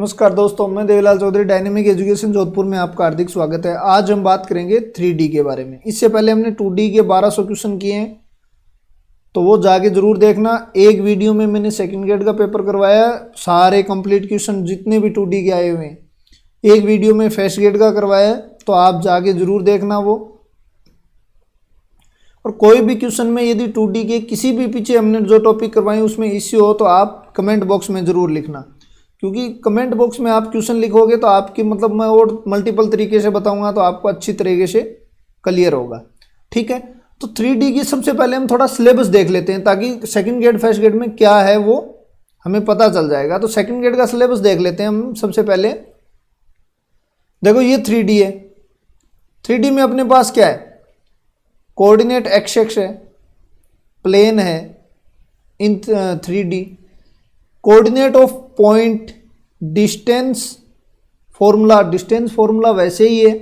नमस्कार दोस्तों, मैं देवीलाल चौधरी डायनेमिक एजुकेशन जोधपुर में आपका हार्दिक स्वागत है। आज हम बात करेंगे 3D के बारे में। इससे पहले हमने 2D के 1200 क्वेश्चन किए हैं, तो वो जाके जरूर देखना। एक वीडियो में मैंने सेकंड ग्रेड का पेपर करवाया, सारे कंप्लीट क्वेश्चन जितने भी 2D के आए हुए हैं। एक वीडियो में फर्स्ट ग्रेड का करवाया, तो आप जाके जरूर देखना वो। और कोई भी क्वेश्चन में यदि 2D के किसी भी पीछे हमने जो टॉपिक करवाए उसमें इश्यू हो तो आप कमेंट बॉक्स में ज़रूर लिखना, क्योंकि कमेंट बॉक्स में आप क्वेश्चन लिखोगे तो आपकी मैं और मल्टीपल तरीके से बताऊंगा तो आपको अच्छी तरीके से क्लियर होगा। ठीक है, तो 3D की सबसे पहले हम थोड़ा सिलेबस देख लेते हैं, ताकि सेकंड ग्रेड फर्स्ट ग्रेड में क्या है वो हमें पता चल जाएगा। तो सेकंड ग्रेड का सिलेबस देख लेते हैं हम। सबसे पहले देखो, ये 3D है। 3D में अपने पास क्या है? कोऑर्डिनेट एक्स एक्स है, प्लेन है इन 3D, coordinate of point, distance formula वैसे ही है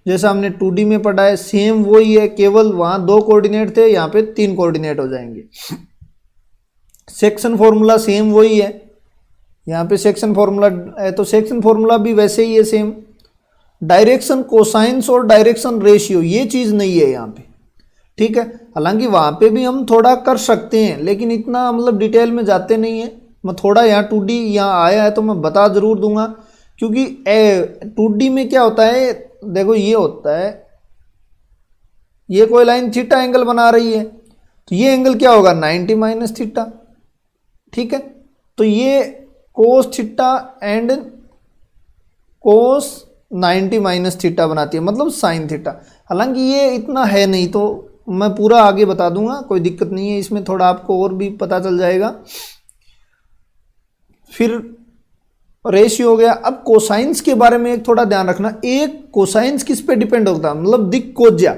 जैसा हमने 2D में पढ़ा है, सेम वही है, केवल वहाँ 2 कोऑर्डिनेट थे, यहाँ पे 3 कोऑर्डिनेट हो जाएंगे। सेक्शन फॉर्मूला सेम वही है, यहाँ पे सेक्शन फॉर्मूला है तो सेक्शन फॉर्मूला भी वैसे ही है सेम। डायरेक्शन कोसाइंस और डायरेक्शन रेशियो ये चीज़ नहीं है यहाँ पे। ठीक है, हालांकि वहाँ पे भी हम थोड़ा कर सकते हैं, लेकिन इतना डिटेल में जाते नहीं है। मैं थोड़ा यहाँ 2D यहाँ आया है तो मैं बता ज़रूर दूंगा, क्योंकि 2D में क्या होता है, देखो ये होता है, ये कोई लाइन थीटा एंगल बना रही है, तो ये एंगल क्या होगा? 90 माइनस थीटा। ठीक है, तो ये cos theta and cos 90 minus theta बनाती है, मतलब साइन थीटा। हालांकि ये इतना है नहीं, तो मैं पूरा आगे बता दूंगा, कोई दिक्कत नहीं है इसमें, थोड़ा आपको और भी पता चल जाएगा। फिर रेशियो हो गया। अब कोसाइंस के बारे में एक थोड़ा ध्यान रखना। एक कोसाइंस किस पे डिपेंड होता है, दिक कोज्या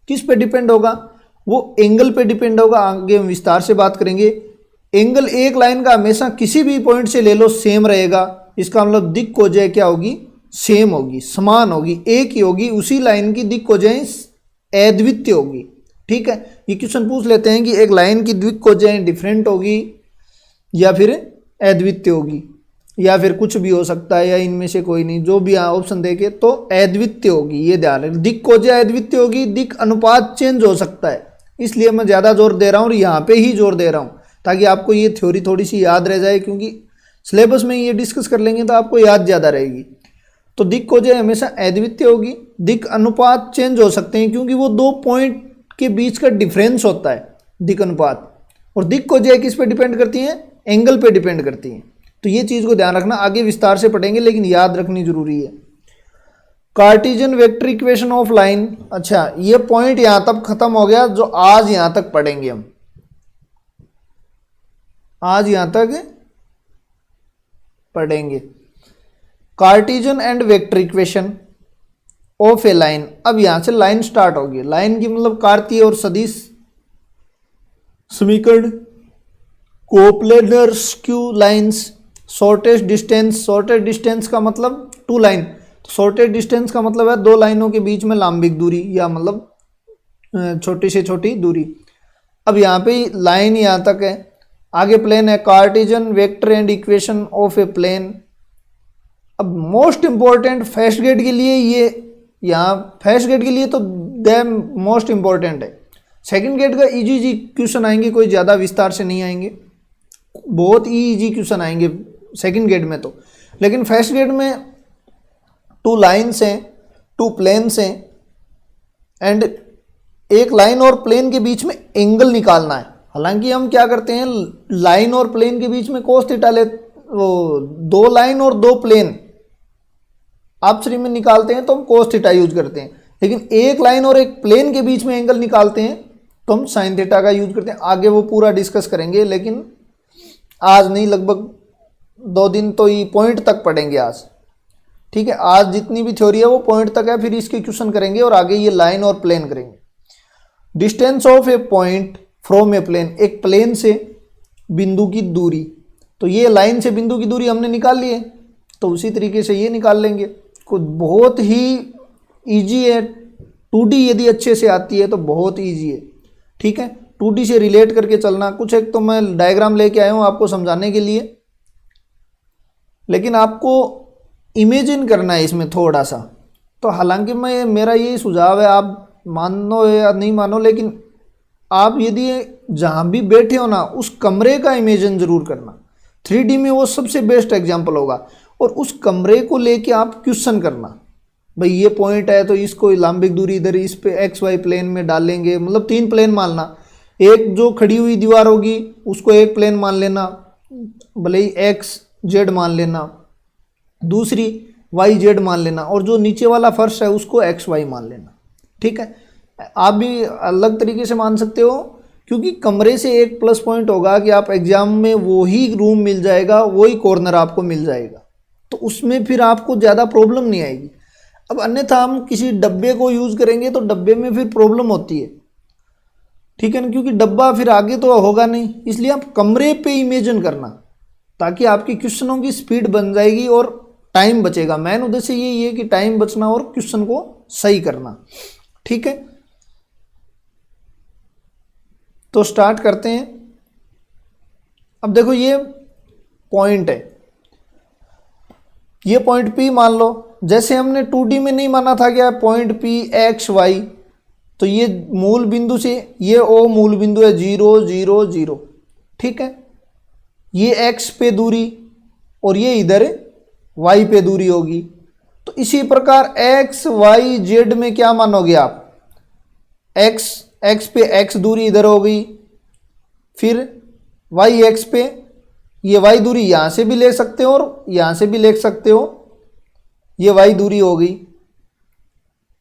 किस पे डिपेंड होगा? वो एंगल पे डिपेंड होगा। आगे हम विस्तार से बात करेंगे। एंगल एक लाइन का हमेशा किसी भी पॉइंट से ले लो सेम रहेगा, इसका दिक कोज्या क्या होगी? सेम होगी, समान होगी, एक ही होगी। उसी लाइन की दिक कोज्याएं अद्वितीय होगी। ठीक है, ये क्वेश्चन पूछ लेते हैं कि एक लाइन की दिक कोज्याएं डिफरेंट होगी या फिर अद्वितीय होगी, या फिर कुछ भी हो सकता है, या इनमें से कोई नहीं, जो भी ऑप्शन देखे तो अद्वितीय होगी। ये ध्यान रखें, दिक कोज्या अद्वितीय होगी, दिक अनुपात चेंज हो सकता है, इसलिए मैं ज़्यादा जोर दे रहा हूँ और यहाँ पे ही जोर दे रहा हूँ, ताकि आपको ये थ्योरी थोड़ी सी याद रह जाए, क्योंकि सिलेबस में ये डिस्कस कर लेंगे तो आपको याद ज़्यादा रहेगी। तो दिक कोज्या हमेशा अद्वितीय होगी, दिक अनुपात चेंज हो सकते हैं, क्योंकि वो 2 पॉइंट के बीच का डिफरेंस होता है दिक अनुपात। और दिक कोज्या किस पे डिपेंड करती हैं? एंगल पे डिपेंड करती हैं। तो ये चीज़ को ध्यान रखना, आगे विस्तार से पढ़ेंगे, लेकिन याद रखनी जरूरी है। Cartesian vector equation of line. अच्छा, ये पॉइंट यहां तक खत्म हो गया, जो आज यहां तक पढ़ेंगे हम। आज यहां तक पढ़ेंगे Cartesian and vector equation of A line. अब यहां से लाइन स्टार्ट होगी। लाइन की कार्तीय और सदिश समीकरण, coplanar skew lines, shortest distance का मतलब 2 लाइन। शॉर्टेस्ट डिस्टेंस का मतलब है 2 लाइनों के बीच में लंबिक दूरी, या छोटी से छोटी दूरी। अब यहाँ पे लाइन यहाँ तक है, आगे प्लेन है। Cartesian vector and equation of a plane. अब मोस्ट इंपॉर्टेंट फर्स्ट ग्रेड के लिए, ये यहाँ फर्स्ट ग्रेड के लिए तो द मोस्ट इंपॉर्टेंट है। सेकंड ग्रेड का इजी क्वेश्चन आएंगे, कोई ज़्यादा विस्तार से नहीं आएंगे, बहुत इजी क्वेश्चन आएंगे सेकंड ग्रेड में तो। लेकिन फर्स्ट ग्रेड में 2 लाइन्स हैं, 2 प्लेन्स हैं, एंड एक लाइन और प्लेन के बीच में एंगल निकालना है। हालांकि हम क्या करते हैं, लाइन और प्लेन के बीच में कोस थीटा ले, वो 2 लाइन और 2 प्लेन आप श्री में निकालते हैं तो हम कोस थीटा यूज करते हैं, लेकिन एक लाइन और एक प्लेन के बीच में एंगल निकालते हैं तो हम साइन थीटा का यूज करते हैं। आगे वो पूरा डिस्कस करेंगे, लेकिन आज नहीं, लगभग 2 दिन तो ये पॉइंट तक पढ़ेंगे आज। ठीक है, आज जितनी भी थ्योरी है वो पॉइंट तक है, फिर इसके क्वेश्चन करेंगे और आगे ये लाइन और प्लेन करेंगे। Distance of a point from a plane, एक प्लेन से बिंदु की दूरी। तो ये लाइन से बिंदु की दूरी हमने निकाल ली है, तो उसी तरीके से ये निकाल लेंगे। कुछ बहुत ही ईजी है। 2D यदि अच्छे से आती है तो बहुत ईजी है। ठीक है, 2D से रिलेट करके चलना। कुछ एक तो मैं डायग्राम लेके आया हूँ आपको समझाने के लिए, लेकिन आपको इमेजिन करना है इसमें थोड़ा सा। तो हालांकि मैं मेरा यही सुझाव है, आप मानो या नहीं मानो, लेकिन आप यदि जहाँ भी बैठे हो ना उस कमरे का इमेजिन जरूर करना। 3D में वो सबसे बेस्ट एग्जाम्पल होगा। और उस कमरे को लेके आप क्वेश्चन करना, भाई ये पॉइंट है तो इसको लंबिक दूरी इधर इस पे एक्स वाई प्लेन में डालेंगे, मतलब 3 प्लेन मानना। एक जो खड़ी हुई दीवार होगी उसको एक प्लेन मान लेना, भले ही एक्स जेड मान लेना, दूसरी वाई जेड मान लेना, और जो नीचे वाला फर्श है उसको एक्स वाई मान लेना। ठीक है, आप भी अलग तरीके से मान सकते हो, क्योंकि कमरे से एक प्लस पॉइंट होगा कि आप एग्जाम में वही रूम मिल जाएगा, वही कॉर्नर आपको मिल जाएगा, तो उसमें फिर आपको ज़्यादा प्रॉब्लम नहीं आएगी। अब अन्यथा हम किसी डब्बे को यूज़ करेंगे तो डब्बे में फिर प्रॉब्लम होती है, ठीक है ना, क्योंकि डब्बा फिर आगे तो होगा नहीं। इसलिए आप कमरे पे इमेजिन करना, ताकि आपकी क्वेश्चनों की स्पीड बन जाएगी और टाइम बचेगा। मेन उद्देश्य यही है कि टाइम बचना और क्वेश्चन को सही करना। ठीक है, तो स्टार्ट करते हैं। अब देखो ये पॉइंट है, ये पॉइंट P मान लो। जैसे हमने 2D में नहीं माना था क्या पॉइंट P एक्स वाई, तो ये मूल बिंदु से ये O मूल बिंदु है 0 0 0। ठीक है, ये x पे दूरी और ये इधर y पे दूरी होगी। तो इसी प्रकार x y z में क्या मानोगे आप, x पे x दूरी इधर हो गई, फिर y x पे ये y दूरी यहाँ से भी ले सकते हो और यहाँ से भी ले सकते हो, ये y दूरी हो गई।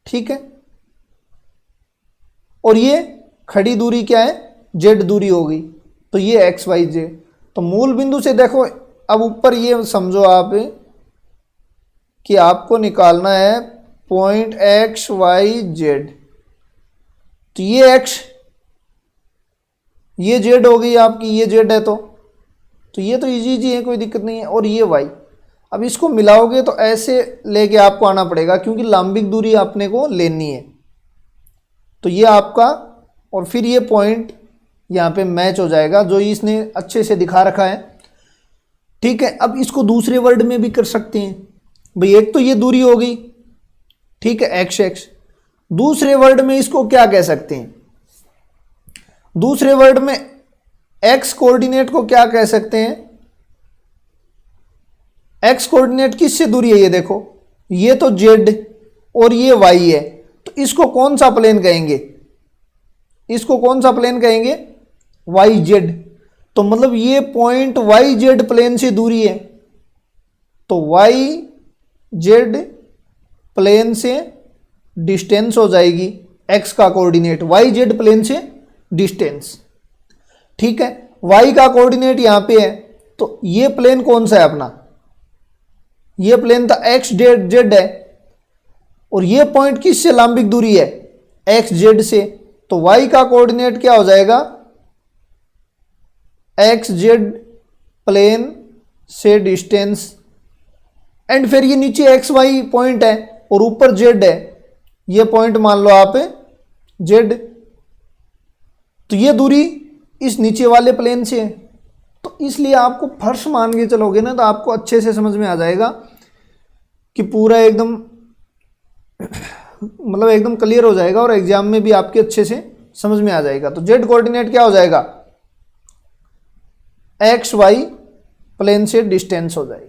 ठीक है, और ये खड़ी दूरी क्या है, z दूरी हो गई, तो ये x y z। तो मूल बिंदु से देखो, अब ऊपर ये समझो आप कि आपको निकालना है पॉइंट एक्स वाई जेड। तो ये x, ये z हो गई आपकी, ये z है तो ये तो इजी है, कोई दिक्कत नहीं है। और ये y, अब इसको मिलाओगे तो ऐसे लेके आपको आना पड़ेगा, क्योंकि लंबिक दूरी आपने को लेनी है। तो ये आपका, और फिर ये पॉइंट यहाँ पे मैच हो जाएगा जो इसने अच्छे से दिखा रखा है। ठीक है, अब इसको दूसरे वर्ड में भी कर सकते हैं भाई। एक तो ये दूरी हो गई, ठीक है, एक्स एक्स। दूसरे वर्ड में इसको क्या कह सकते हैं, दूसरे वर्ड में एक्स कोऑर्डिनेट को क्या कह सकते हैं, एक्स कोऑर्डिनेट किससे दूरी है, ये देखो, ये तो जेड और ये वाई है, तो इसको कौन सा प्लेन कहेंगे, इसको कौन सा प्लेन कहेंगे, वाई जेड। तो मतलब ये पॉइंट वाई जेड प्लेन से दूरी है, तो वाई जेड प्लेन से डिस्टेंस हो जाएगी, एक्स का कोऑर्डिनेट वाई जेड प्लेन से डिस्टेंस। ठीक है, वाई का कोऑर्डिनेट यहां पे है, तो ये प्लेन कौन सा है अपना, ये प्लेन था एक्स जेड है, और ये पॉइंट किससे लंबिक दूरी है, एक्स जेड से। तो वाई का कोऑर्डिनेट क्या हो जाएगा, एक्स जेड प्लेन से डिस्टेंस, एंड फिर ये नीचे एक्स वाई पॉइंट है और ऊपर जेड है, ये पॉइंट मान लो आप जेड। तो ये दूरी इस नीचे वाले प्लेन से है, तो इसलिए आपको फर्श मान के चलोगे ना, तो आपको अच्छे से समझ में आ जाएगा कि पूरा एकदम मतलब एकदम क्लियर हो जाएगा, और एग्जाम में भी आपके अच्छे से समझ में आ जाएगा। तो जेड कोऑर्डिनेट क्या हो जाएगा, एक्स वाई प्लेन से डिस्टेंस हो जाएगी।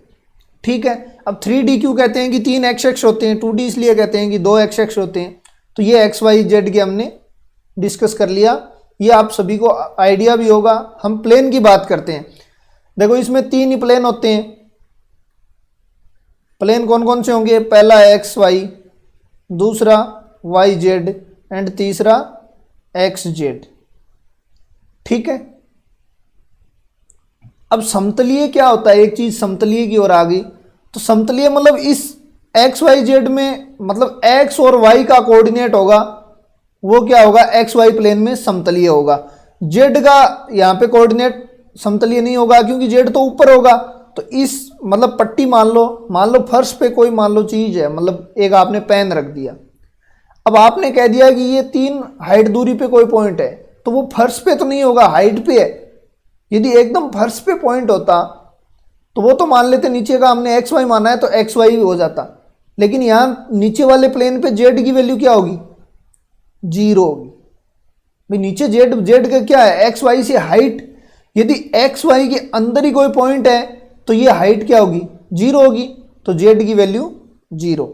ठीक है, अब 3D क्यों कहते हैं कि 3 एक्स एक्स होते हैं, 2D इसलिए कहते हैं कि 2 एक्स एक्स होते हैं। तो ये एक्स वाई जेड के हमने डिस्कस कर लिया, ये आप सभी को आइडिया भी होगा। हम प्लेन की बात करते हैं, देखो इसमें 3 ही प्लेन होते हैं। प्लेन कौन कौन से होंगे, पहला एक्स वाई, दूसरा वाई जेड, एंड तीसरा एक्स जेड। ठीक है, अब समतलीय क्या होता है, एक चीज समतलीय की ओर आ गई। तो समतलीय मतलब इस एक्स वाई जेड में, मतलब एक्स और वाई का कोऑर्डिनेट होगा वो क्या होगा, एक्स वाई प्लेन में समतलीय होगा। जेड का यहाँ पे कोऑर्डिनेट समतलीय नहीं होगा, क्योंकि जेड तो ऊपर होगा। तो इस मतलब पट्टी मान लो फर्श पे कोई मान लो चीज है, मतलब एक आपने पेन रख दिया, अब आपने कह दिया कि ये 3 हाइट दूरी पे कोई पॉइंट है, तो वो फर्श पे तो नहीं होगा, हाइट पे है। यदि एकदम फर्श पे पॉइंट होता तो वो तो मान लेते नीचे का हमने एक्स वाई माना है तो एक्स वाई हो जाता, लेकिन यहाँ नीचे वाले प्लेन पे जेड की वैल्यू क्या होगी, 0 होगी। भाई नीचे जेड, जेड का क्या है, एक्स वाई से हाइट, यदि एक्स वाई के अंदर ही कोई पॉइंट है तो ये हाइट क्या होगी, 0 होगी, तो जेड की वैल्यू 0।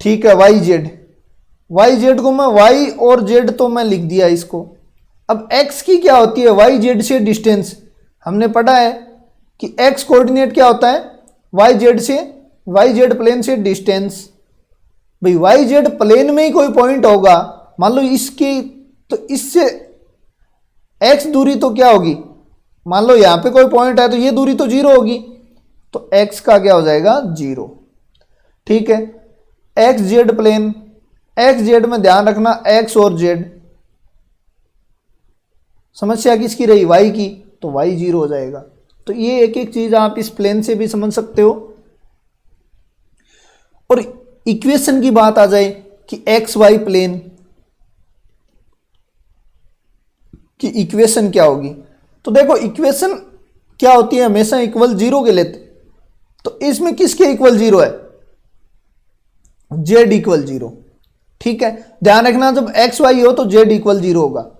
ठीक है, वाई जेड, वाई जेड को मैं वाई और जेड तो मैं लिख दिया इसको। अब एक्स की क्या होती है, वाई जेड से डिस्टेंस, हमने पढ़ा है कि एक्स कोऑर्डिनेट क्या होता है, वाई जेड से, वाई जेड प्लेन से डिस्टेंस। भाई वाई जेड प्लेन में ही कोई पॉइंट होगा, मान लो इसकी, तो इससे एक्स दूरी तो क्या होगी, मान लो यहां पे कोई पॉइंट है तो ये दूरी तो 0 होगी, तो एक्स का क्या हो जाएगा, 0। ठीक है, x z plane, x z में ध्यान रखना एक्स और जेड, समस्या किसकी रही, वाई की, तो वाई 0 हो जाएगा। तो ये एक एक चीज आप इस प्लेन से भी समझ सकते हो। और इक्वेशन की बात आ जाए कि एक्स वाई प्लेन की इक्वेशन क्या होगी, तो देखो इक्वेशन क्या होती है, हमेशा इक्वल 0 के लेते, तो इसमें किसके इक्वल 0 है, जेड इक्वल 0। ठीक है, ध्यान रखना जब एक्स वाई हो तो जेड इक्वल 0 होगा।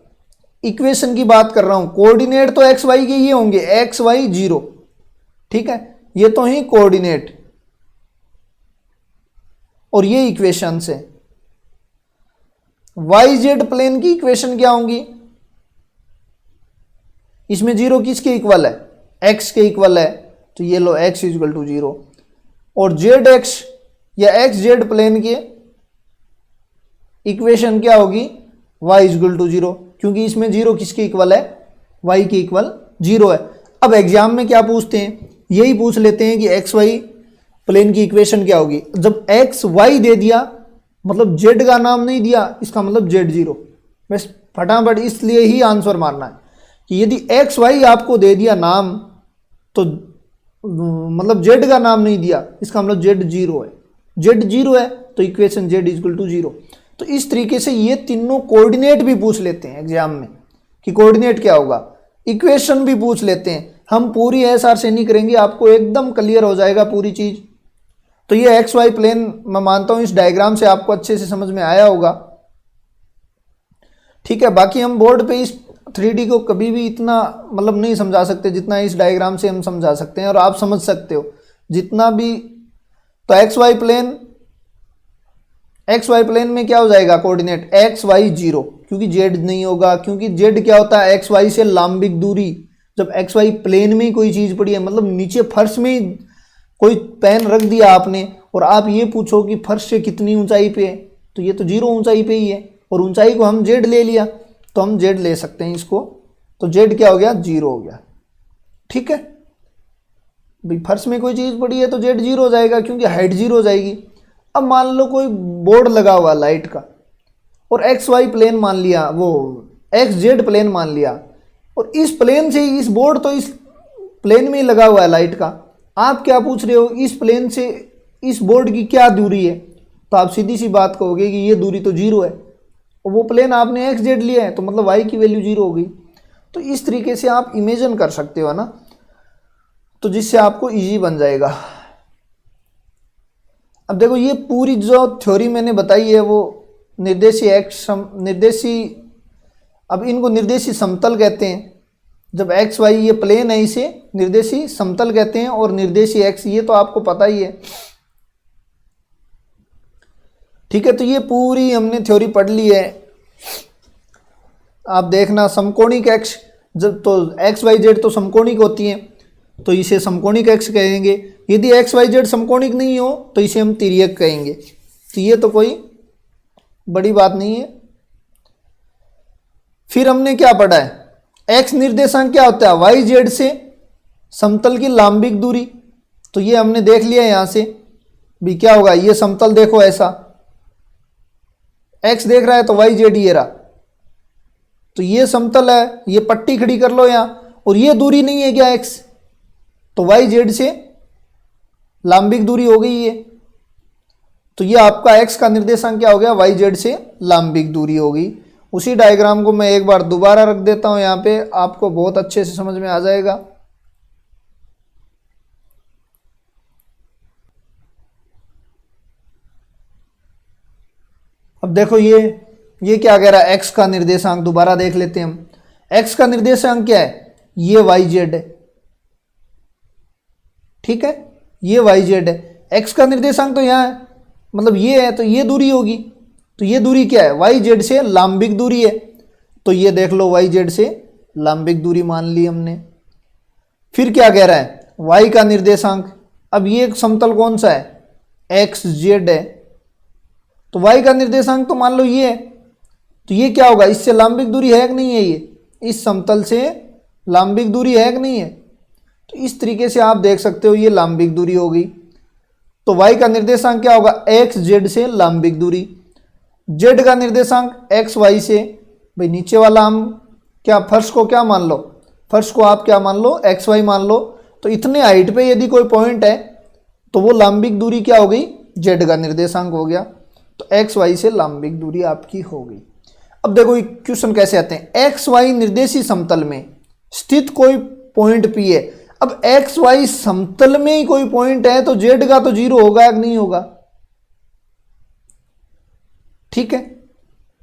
इक्वेशन की बात कर रहा हूं, कोऑर्डिनेट तो एक्स वाई के ये होंगे, एक्स वाई 0। ठीक है, ये तो ही कोऑर्डिनेट, और ये इक्वेशन से वाई जेड प्लेन की इक्वेशन क्या होंगी, इसमें 0 किसके इक्वल है, x के इक्वल है, तो ये लो x इक्वल टू 0। और जेड एक्स या एक्स जेड प्लेन के इक्वेशन क्या होगी, y इक्वल टू 0, क्योंकि इसमें 0 किसके इक्वल है, y के इक्वल 0 है। अब एग्जाम में क्या पूछते हैं, यही पूछ लेते हैं कि एक्स वाई प्लेन की इक्वेशन क्या होगी। जब एक्स वाई दे दिया, मतलब जेड का नाम नहीं दिया, इसका मतलब जेड 0, बस फटाफट इसलिए ही आंसर मारना है कि यदि एक्स वाई आपको दे दिया नाम, तो मतलब जेड का नाम नहीं दिया, इसका मतलब जेड 0 है, जेड 0 है तो इक्वेशन जेड इक्वल टू 0। तो इस तरीके से ये तीनों कोऑर्डिनेट भी पूछ लेते हैं एग्जाम में कि कोऑर्डिनेट क्या होगा, इक्वेशन भी पूछ लेते हैं। हम पूरी एसआर से नहीं करेंगे, आपको एकदम क्लियर हो जाएगा पूरी चीज। तो ये एक्स वाई प्लेन मैं मानता हूं इस डायग्राम से आपको अच्छे से समझ में आया होगा। ठीक है, बाकी हम बोर्ड पे इस 3D को कभी भी इतना मतलब नहीं समझा सकते जितना इस डायग्राम से हम समझा सकते हैं, और आप समझ सकते हो जितना भी। तो एक्स वाई प्लेन में क्या हो जाएगा कोऑर्डिनेट, एक्स वाई 0, क्योंकि जेड नहीं होगा, क्योंकि जेड क्या होता है, एक्स वाई से लंबिक दूरी। जब एक्स वाई प्लेन में ही कोई चीज पड़ी है, मतलब नीचे फर्श में ही कोई पेन रख दिया आपने, और आप ये पूछो कि फर्श से कितनी ऊंचाई पे है, तो ये तो 0 ऊंचाई पे ही है, और ऊंचाई को हम जेड ले लिया, तो हम जेड ले सकते हैं इसको, तो जेड क्या हो गया, 0 हो गया। ठीक है भाई, फर्श में कोई चीज पड़ी है तो जेड 0 हो जाएगा, क्योंकि हाइट 0 हो जाएगी। अब मान लो कोई बोर्ड लगा हुआ लाइट का, और एक्स वाई प्लेन मान लिया, वो एक्स जेड प्लेन मान लिया, और इस प्लेन से इस बोर्ड तो इस प्लेन में ही लगा हुआ है लाइट का। आप क्या पूछ रहे हो, इस प्लेन से इस बोर्ड की क्या दूरी है, तो आप सीधी सी बात कहोगे कि ये दूरी तो 0 है, और वो प्लेन आपने एक्स जेड लिया है, तो मतलब वाई की वैल्यू 0 हो गई। तो इस तरीके से आप इमेजिन कर सकते हो ना, तो जिससे आपको इजी बन जाएगा। अब देखो ये पूरी जो थ्योरी मैंने बताई है वो निर्देशी एक्स निर्देशी, अब इनको निर्देशी समतल कहते हैं। जब एक्स वाई ये प्लेन है इसे निर्देशी समतल कहते हैं, और निर्देशी एक्स ये तो आपको पता ही है। ठीक है, तो ये पूरी हमने थ्योरी पढ़ ली है। आप देखना समकोणिक एक्स, जब तो एक्स वाई जेड तो समकोणिक होती हैं, तो इसे समकोणिक एक्स कहेंगे। यदि एक्स वाई जेड समकोणिक नहीं हो तो इसे हम तिर्यक कहेंगे। तो ये तो कोई बड़ी बात नहीं है। फिर हमने क्या पढ़ा है, एक्स निर्देशांक क्या होता है, वाई जेड से समतल की लंबिक दूरी। तो ये हमने देख लिया यहां से भी क्या होगा, ये समतल देखो ऐसा एक्स देख रहा है तो वाई जेड ये रहा, तो ये समतल है, ये पट्टी खड़ी कर लो यहां, और ये दूरी नहीं है क्या एक्स, तो वाई जेड से लंबिक दूरी हो गई ये। तो ये आपका एक्स का निर्देशांक क्या हो गया, वाई जेड से लंबिक दूरी हो गई। उसी डायग्राम को मैं एक बार दोबारा रख देता हूं यहाँ पे, आपको बहुत अच्छे से समझ में आ जाएगा। अब देखो ये क्या कह रहा है, x का निर्देशांक दोबारा देख लेते हैं हम। x का निर्देशांक क्या है, ये yz है, ठीक है, ये yz है। x का निर्देशांक तो यहाँ है, मतलब ये है, तो ये दूरी होगी, तो ये दूरी क्या है, yz से लांबिक दूरी है, तो ये देख लो yz से लांबिक दूरी मान ली हमने। फिर क्या कह रहा है, y का निर्देशांक, अब ये समतल कौन सा है, xz है, तो y का निर्देशांक तो मान लो ये है, तो ये क्या होगा, इससे लांबिक दूरी है कि नहीं है, ये इस समतल से लांबिक दूरी है कि नहीं है, तो इस तरीके से आप देख सकते हो ये लांबिक दूरी हो गई। तो y का निर्देशांक क्या होगा, xz से लांबिक दूरी, z का निर्देशांक xy से, भाई नीचे वाला हम क्या फर्श को क्या मान लो, फर्श को आप क्या मान लो, xy मान लो, तो इतने हाइट पे यदि कोई पॉइंट है तो वो लांबिक दूरी क्या हो गई, z का निर्देशांक हो गया, तो xy से लांबिक दूरी आपकी हो गई। अब देखो क्वेश्चन कैसे आते हैं, xy निर्देशीय समतल में स्थित कोई पॉइंट P है। अब xy समतल में ही कोई पॉइंट है तो z का तो 0 होगा या नहीं होगा, ठीक है,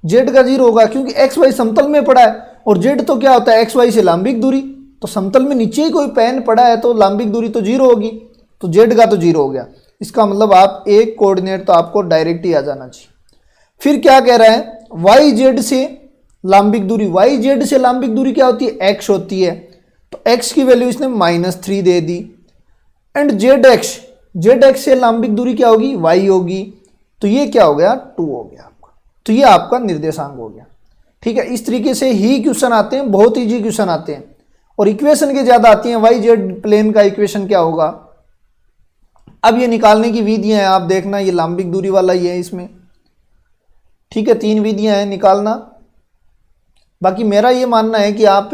z का 0 होगा क्योंकि xy समतल में पड़ा है, और z तो क्या होता है, xy से लांबिक दूरी, तो समतल में नीचे ही कोई पेन पड़ा है तो लांबिक दूरी तो 0 होगी, तो z का तो 0 हो गया। इसका मतलब आप एक कोऑर्डिनेट तो आपको डायरेक्ट ही आ जाना चाहिए। फिर क्या कह रहा है, yz से लांबिक दूरी, yz से लांबिक दूरी क्या होती है, x होती है, तो x की वैल्यू इसने -3 दे दी, एंड zx से लांबिक दूरी क्या होगी, y होगी, तो ये क्या हो गया, 2 हो गया आपका, तो ये आपका निर्देशांक हो गया, ठीक है। इस तरीके से ही क्वेश्चन आते हैं, बहुत ईजी क्वेश्चन आते हैं, और इक्वेशन के ज्यादा आती हैं। yz प्लेन का इक्वेशन क्या होगा, अब ये निकालने की विधियां हैं, आप देखना, ये लांबिक दूरी वाला ही है इसमें, ठीक है, 3 विधियां हैं निकालना। बाकी मेरा ये मानना है कि आप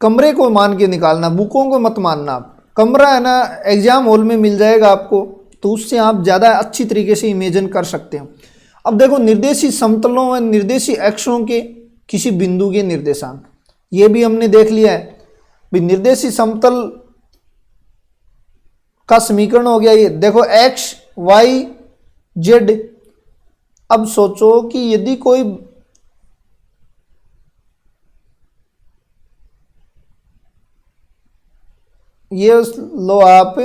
कमरे को मान के निकालना, बुकों को मत मानना। आप कमरा है ना, एग्जाम हॉल में मिल जाएगा आपको, तो उससे आप ज़्यादा अच्छी तरीके से इमेजिन कर सकते हो। अब देखो निर्देशीय समतलों व निर्देशीय अक्षों के किसी बिंदु के निर्देशांक, ये भी हमने देख लिया है भाई। निर्देशीय समतल का समीकरण हो गया ये, देखो x y z। अब सोचो कि यदि कोई ये लो आप,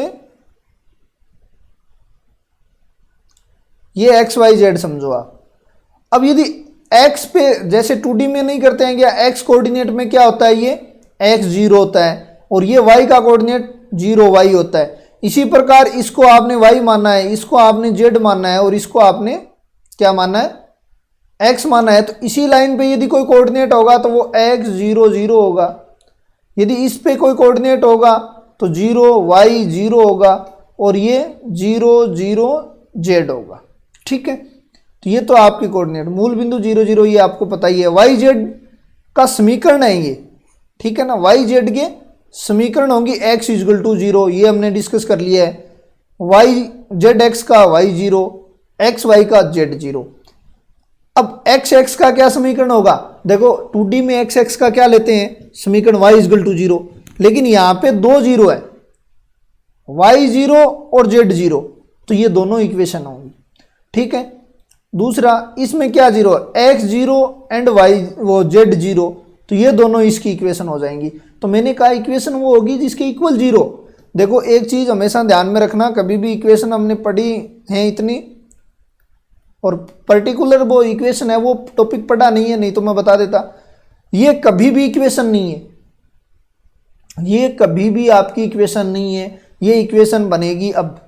ये एक्स वाई जेड समझो आप। अब यदि x पे जैसे 2D में नहीं करते हैं क्या, x कोऑर्डिनेट में क्या होता है, ये x 0 होता है, और ये y का कोऑर्डिनेट 0 y होता है। इसी प्रकार इसको आपने y मानना है, इसको आपने z मानना है, और इसको आपने क्या मानना है, x मानना है। तो इसी लाइन पे यदि कोई कोऑर्डिनेट होगा तो वो x 0 0 होगा, यदि इस पे कोई कोऑर्डिनेट होगा तो 0 y 0 होगा, और ये 0 0 z होगा, ठीक है। तो ये तो आपके कोऑर्डिनेट, मूल बिंदु 0 0, ये आपको पता ही है। वाई जेड का समीकरण है ये, ठीक है ना, वाई जेड के समीकरण होंगी x इक्वल टू 0, ये हमने डिस्कस कर लिया है। वाई जेड एक्स का y 0, एक्स वाई का z 0। अब x x का क्या समीकरण होगा, देखो 2D में x x का क्या लेते हैं समीकरण, y इक्वल टू 0, लेकिन यहाँ पे 2 0 है, y 0 और z 0, तो ये दोनों इक्वेशन होंगी, ठीक है। दूसरा इसमें क्या 0 है, x 0 एंड y वो z 0, तो ये दोनों इसकी इक्वेशन हो जाएंगी। तो मैंने कहा इक्वेशन वो होगी जिसके इक्वल 0। देखो एक चीज़ हमेशा ध्यान में रखना, कभी भी इक्वेशन हमने पढ़ी है इतनी, और पर्टिकुलर वो इक्वेशन है वो टॉपिक पढ़ा नहीं है, नहीं तो मैं बता देता, ये कभी भी इक्वेशन नहीं है, ये कभी भी आपकी इक्वेशन नहीं है। ये इक्वेशन बनेगी, अब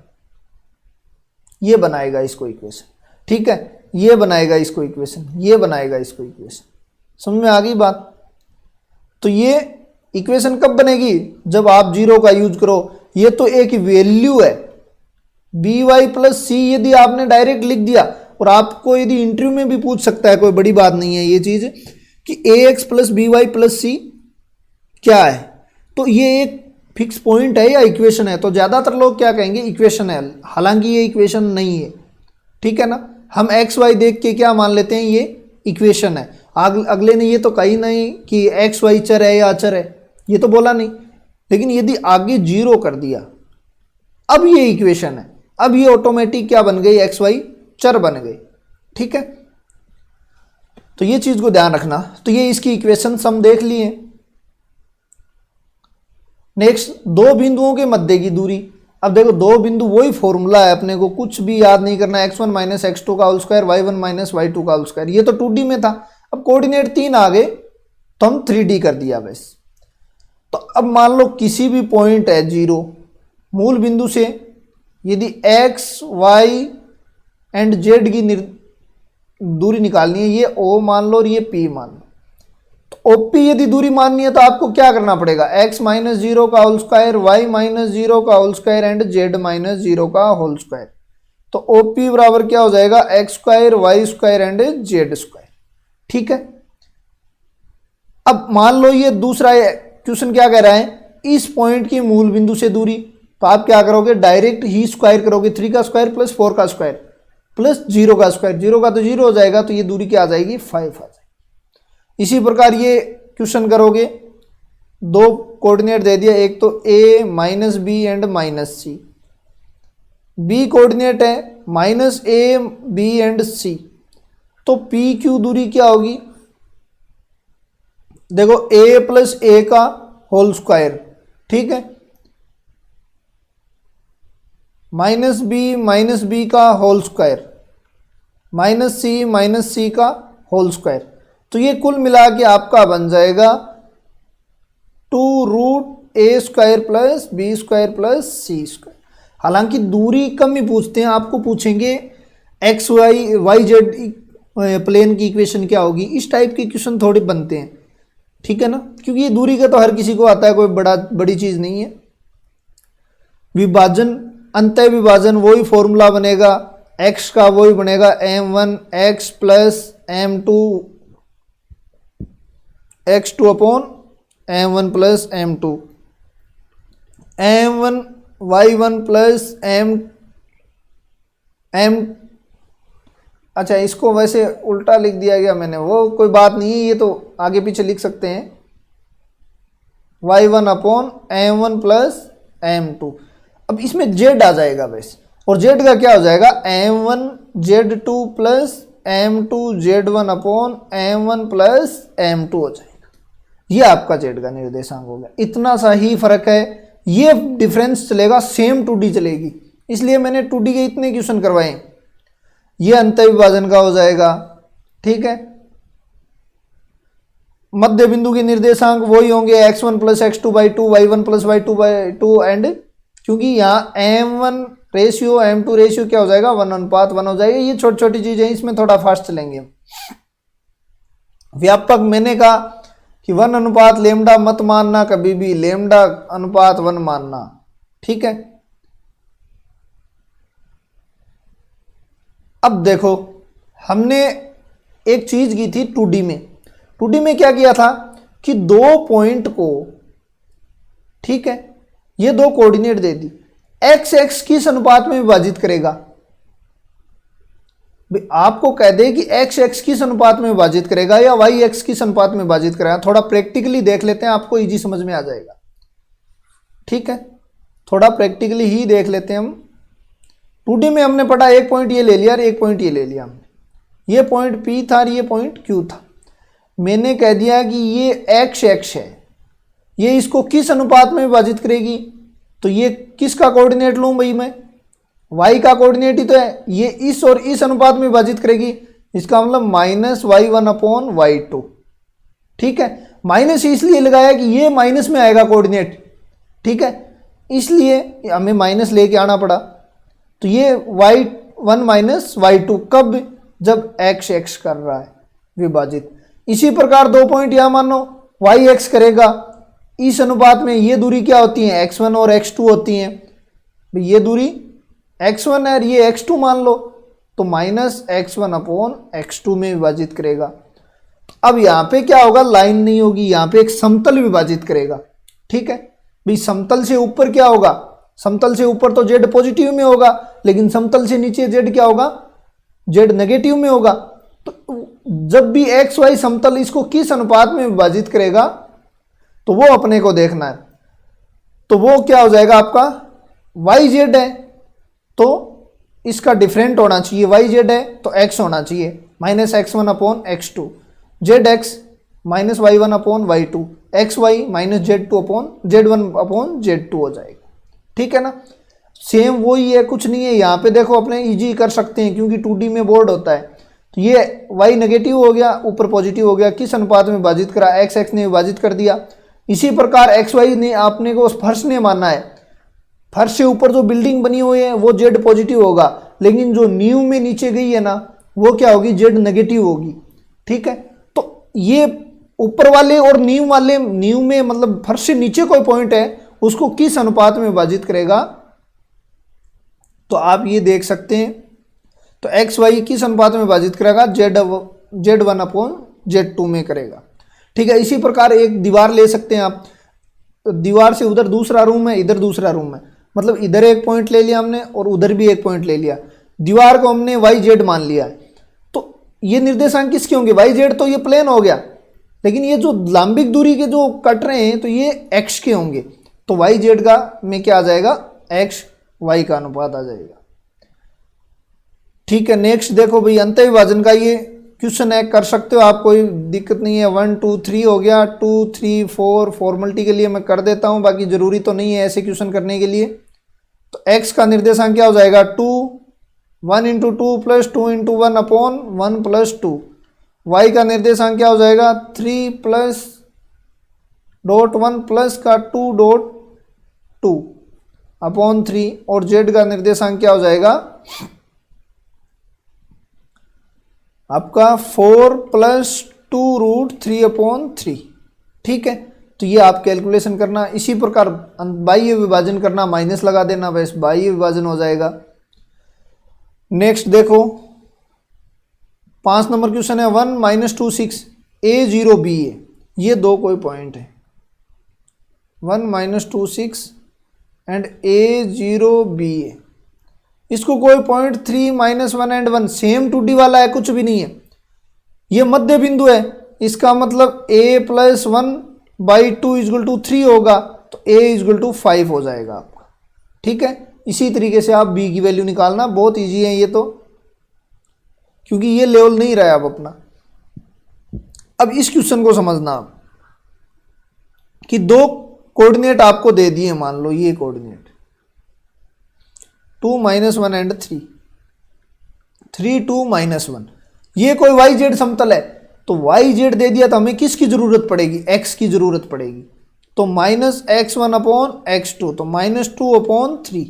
ये बनाएगा इसको इक्वेशन, ठीक है, ये बनाएगा इसको इक्वेशन, ये बनाएगा इसको इक्वेशन, समझ में आ गई बात। तो ये इक्वेशन कब बनेगी, जब आप 0 का यूज करो। ये तो एक वैल्यू है बी वाई प्लस सी, यदि आपने डायरेक्ट लिख दिया, और आपको यदि इंटरव्यू में भी पूछ सकता है, कोई बड़ी बात नहीं है ये चीज कि A X plus B Y plus C क्या है, तो ये एक फिक्स पॉइंट है या इक्वेशन है। तो ज्यादातर लोग क्या कहेंगे इक्वेशन है, हालांकि ये इक्वेशन नहीं है, ठीक है ना। हम एक्स वाई देख के क्या मान लेते हैं, ये इक्वेशन है। अगले ने ये तो कही नहीं कि एक्स वाई चर है या अचर है, ये तो बोला नहीं, लेकिन यदि आगे 0 कर दिया, अब ये इक्वेशन है, अब ये ऑटोमेटिक क्या बन गई, एक्स वाई चर बन गए। ठीक है, तो ये चीज को ध्यान रखना। तो ये इसकी इक्वेशन हम देख लिए। नेक्स्ट, दो बिंदुओं के मध्य की दूरी। अब देखो दो बिंदु, वही फॉर्मूला है, अपने को कुछ भी याद नहीं करना, x1 माइनस x2 का whole square, y1 minus y2 का होल स्क्वायर। ये तो 2D में था, अब कोऑर्डिनेट 3 आ गए तो हम 3D कर दिया बस। तो अब मान लो किसी भी पॉइंट है 0, मूल बिंदु से यदि x, y एंड z की दूरी निकालनी है, ये O मान लो और ये P मान लो। तो OP यदि दूरी माननी है तो आपको क्या करना पड़ेगा, x माइनस 0 का होल स्क्वायर, y माइनस 0 का whole square and z minus 0 का होल स्क्वायर। तो OP बराबर क्या हो जाएगा, x square, y square and z square. ठीक है, अब मान लो ये दूसरा क्वेश्चन क्या कह रहा है, इस पॉइंट की मूल बिंदु से दूरी। तो आप क्या करोगे, डायरेक्ट ही स्क्वायर करोगे, 3 का स्क्वायर प्लस 4 का स्क्वायर प्लस 0 का स्क्वायर, 0 का तो 0 हो जाएगा, तो ये दूरी क्या आ जाएगी, 5 आ जाएगी। इसी प्रकार ये क्वेश्चन करोगे, दो कोऑर्डिनेट दे दिया, एक तो a minus B and minus C, b coordinate है minus a b and c, तो p q दूरी क्या होगी, देखो a प्लस a का होल स्क्वायर, ठीक है, माइनस बी का होल स्क्वायर माइनस सी का होल स्क्वायर। तो ये कुल मिला के आपका बन जाएगा 2√a square plus B square plus C square. हालांकि दूरी कम ही पूछते हैं, आपको पूछेंगे एक्स वाई जेड प्लेन की इक्वेशन क्या होगी, इस टाइप के क्वेश्चन थोड़े बनते हैं। ठीक है ना, क्योंकि ये दूरी का तो हर किसी को आता है, कोई बड़ी चीज़ नहीं है। विभाजन, अंतः विभाजन वही फॉर्मूला बनेगा, x का वही बनेगा m1 x plus m2 x2 upon m1 plus m2, m1 y1 plus m अच्छा इसको वैसे उल्टा लिख दिया गया मैंने, वो कोई बात नहीं है, ये तो आगे पीछे लिख सकते हैं, y1 upon m1 plus m2। अब इसमें z आ जाएगा बस, और z का क्या हो जाएगा, m1 z2 plus m2 z1 upon m1 plus m2 हो जाएगा। ये आपका z का निर्देशांक हो गया। इतना सा ही फर्क है, ये डिफरेंस चलेगा, सेम 2D चलेगी, इसलिए मैंने 2D के इतने क्वेश्चन करवाए। ये अंतः विभाजन का हो जाएगा। ठीक है, मध्य बिंदु के निर्देशांक वही होंगे, x1 plus x2 by 2, y1 plus y2 by 2 and क्योंकि यहाँ m1 रेशियो m2 रेशियो क्या हो जाएगा, 1:1 हो जाएगा। ये छोटी छोटी चीजें, इसमें थोड़ा फास्ट चलेंगे। व्यापक मैंने कहा कि 1 लेमडा मत मानना कभी भी, लेमडा अनुपात 1 मानना। ठीक है, अब देखो हमने एक चीज की थी 2D में। 2D में क्या किया था कि दो पॉइंट को, ठीक है, ये दो कोऑर्डिनेट दे दी, x किस अनुपात में विभाजित करेगा, आपको कह दे कि x किस अनुपात में विभाजित करेगा या y किस अनुपात में विभाजित करेगा। थोड़ा प्रैक्टिकली देख लेते हैं, आपको इजी समझ में आ जाएगा। ठीक है, थोड़ा प्रैक्टिकली ही देख लेते हैं हम। 2D में हमने पढ़ा, एक पॉइंट ये ले लिया और एक पॉइंट ये ले लिया हमने, ये पॉइंट P था और ये पॉइंट Q था। मैंने कह दिया कि ये x है, ये इसको किस अनुपात में विभाजित करेगी, तो ये किसका कोऑर्डिनेट लूं भाई मैं, y का कोऑर्डिनेट ही तो है, ये इस और इस अनुपात में विभाजित करेगी, इसका मतलब माइनस y1 अपॉन y2। ठीक है, माइनस इसलिए लगाया कि ये माइनस में आएगा कोऑर्डिनेट, ठीक है, इसलिए हमें माइनस लेके आना पड़ा। तो ये y1 माइनस y2 कब, जब x कर रहा है विभाजित। इसी प्रकार दो पॉइंट यहां मानो y करेगा, इस अनुपात में ये दूरी क्या होती है, x1 और x2 होती हैं, ये दूरी x1 है और ये x2 मान लो, तो माइनस x1 अपॉन x2 में विभाजित करेगा। अब यहाँ पे क्या होगा, लाइन नहीं होगी, यहाँ पे एक समतल विभाजित करेगा। ठीक है भाई, समतल से ऊपर क्या होगा, समतल से ऊपर तो z पॉजिटिव में होगा, लेकिन समतल से नीचे z क्या होगा, z नेगेटिव में होगा। तो जब भी एक्स वाई समतल इसको किस अनुपात में विभाजित करेगा, तो वो अपने को देखना है। तो वो क्या हो जाएगा आपका, वाई जेड है, तो इसका डिफरेंट होना चाहिए, वाई जेड है तो एक्स होना चाहिए, minus x one upon x two, z x minus Y one upon y two, x y minus z two upon z one upon Z two हो जाएगा। ठीक है ना, सेम वही है, कुछ नहीं है। यहाँ पे देखो अपने इजी कर सकते हैं क्योंकि 2D में बोर्ड होता है। तो ये y नेगेटिव हो गया, ऊपर पॉजिटिव हो गया, किस अनुपात में विभाजित करा, x x ने विभाजित कर दिया। इसी प्रकार x y ने आपने को फर्श ने माना है, फर्श से ऊपर जो बिल्डिंग बनी हुई है वो z पॉजिटिव होगा, लेकिन जो नींव में नीचे गई है ना वो क्या होगी, z नेगेटिव होगी। ठीक है, तो ये ऊपर वाले और नींव वाले, नींव में मतलब फर्श से नीचे कोई पॉइंट है उसको किस अनुपात में विभाजित करेगा, तो आप ये देख सकते हैं। तो एक्स वाई किस अनुपात में विभाजित करेगा, z one upon Z two में करेगा। ठीक है, इसी प्रकार एक दीवार ले सकते हैं आप, तो दीवार से उधर दूसरा रूम है, इधर दूसरा रूम है, मतलब इधर एक पॉइंट ले लिया हमने और उधर भी एक पॉइंट ले लिया, दीवार को हमने वाई जेड मान लिया है। तो ये निर्देशांक किसके होंगे, वाई जेड तो ये प्लेन हो गया, लेकिन ये जो लंबिक दूरी के जो कट रहे हैं तो ये एक्स के होंगे। तो वाई जेड का में क्या आ जाएगा, एक्स वाई का अनुपात आ जाएगा। ठीक है, नेक्स्ट देखो भाई, अंत विभाजन का ये क्वेश्चन है, कर सकते हो आप, कोई दिक्कत नहीं है। 1 2 3 हो गया, 2 3 4 फॉर्मेलिटी के लिए मैं कर देता हूं, बाकी जरूरी तो नहीं है ऐसे क्वेश्चन करने के लिए। तो x का निर्देशांक क्या हो जाएगा, 2, 1 into two plus 2 into 1 upon 1 plus 2। y का निर्देशांक क्या हो जाएगा, 3 प्लस डॉट 1 प्लस का 2 डॉट 2 अपॉन 3, और z का निर्देशांक क्या हो जाएगा आपका 4 प्लस 2 रूट 3 अपॉन 3। ठीक है, तो ये आप कैलकुलेशन करना, इसी प्रकार बाह्य विभाजन करना, माइनस लगा देना, बस बाह्य विभाजन हो जाएगा। नेक्स्ट देखो 5 नंबर क्वेश्चन है, 1 माइनस 2 6 A0 B है, ये दो कोई पॉइंट है, 1 माइनस 2 6 एंड A0 B है, इसको कोई point 3 minus 1 and 1 same 2D वाला है, कुछ भी नहीं है, ये मध्य बिंदु है, इसका मतलब a प्लस 1/2 इजगल टू 3 होगा, तो a इजगल टू 5 हो जाएगा आपका। ठीक है, इसी तरीके से आप b की वैल्यू निकालना, बहुत इजी है ये तो, क्योंकि ये लेवल नहीं रहा अब अपना। अब इस क्वेश्चन को समझना आप कि दो कोऑर्डिनेट आपको दे दिए, मान लो ये कोऑर्डिनेट 2 माइनस 1 एंड 3, 3 2 माइनस 1, ये कोई वाई जेड समतल है, तो वाई जेड दे दिया तो हमें किसकी जरूरत पड़ेगी, एक्स की जरूरत पड़ेगी। तो minus x one upon x two, तो माइनस 2 अपॉन 3,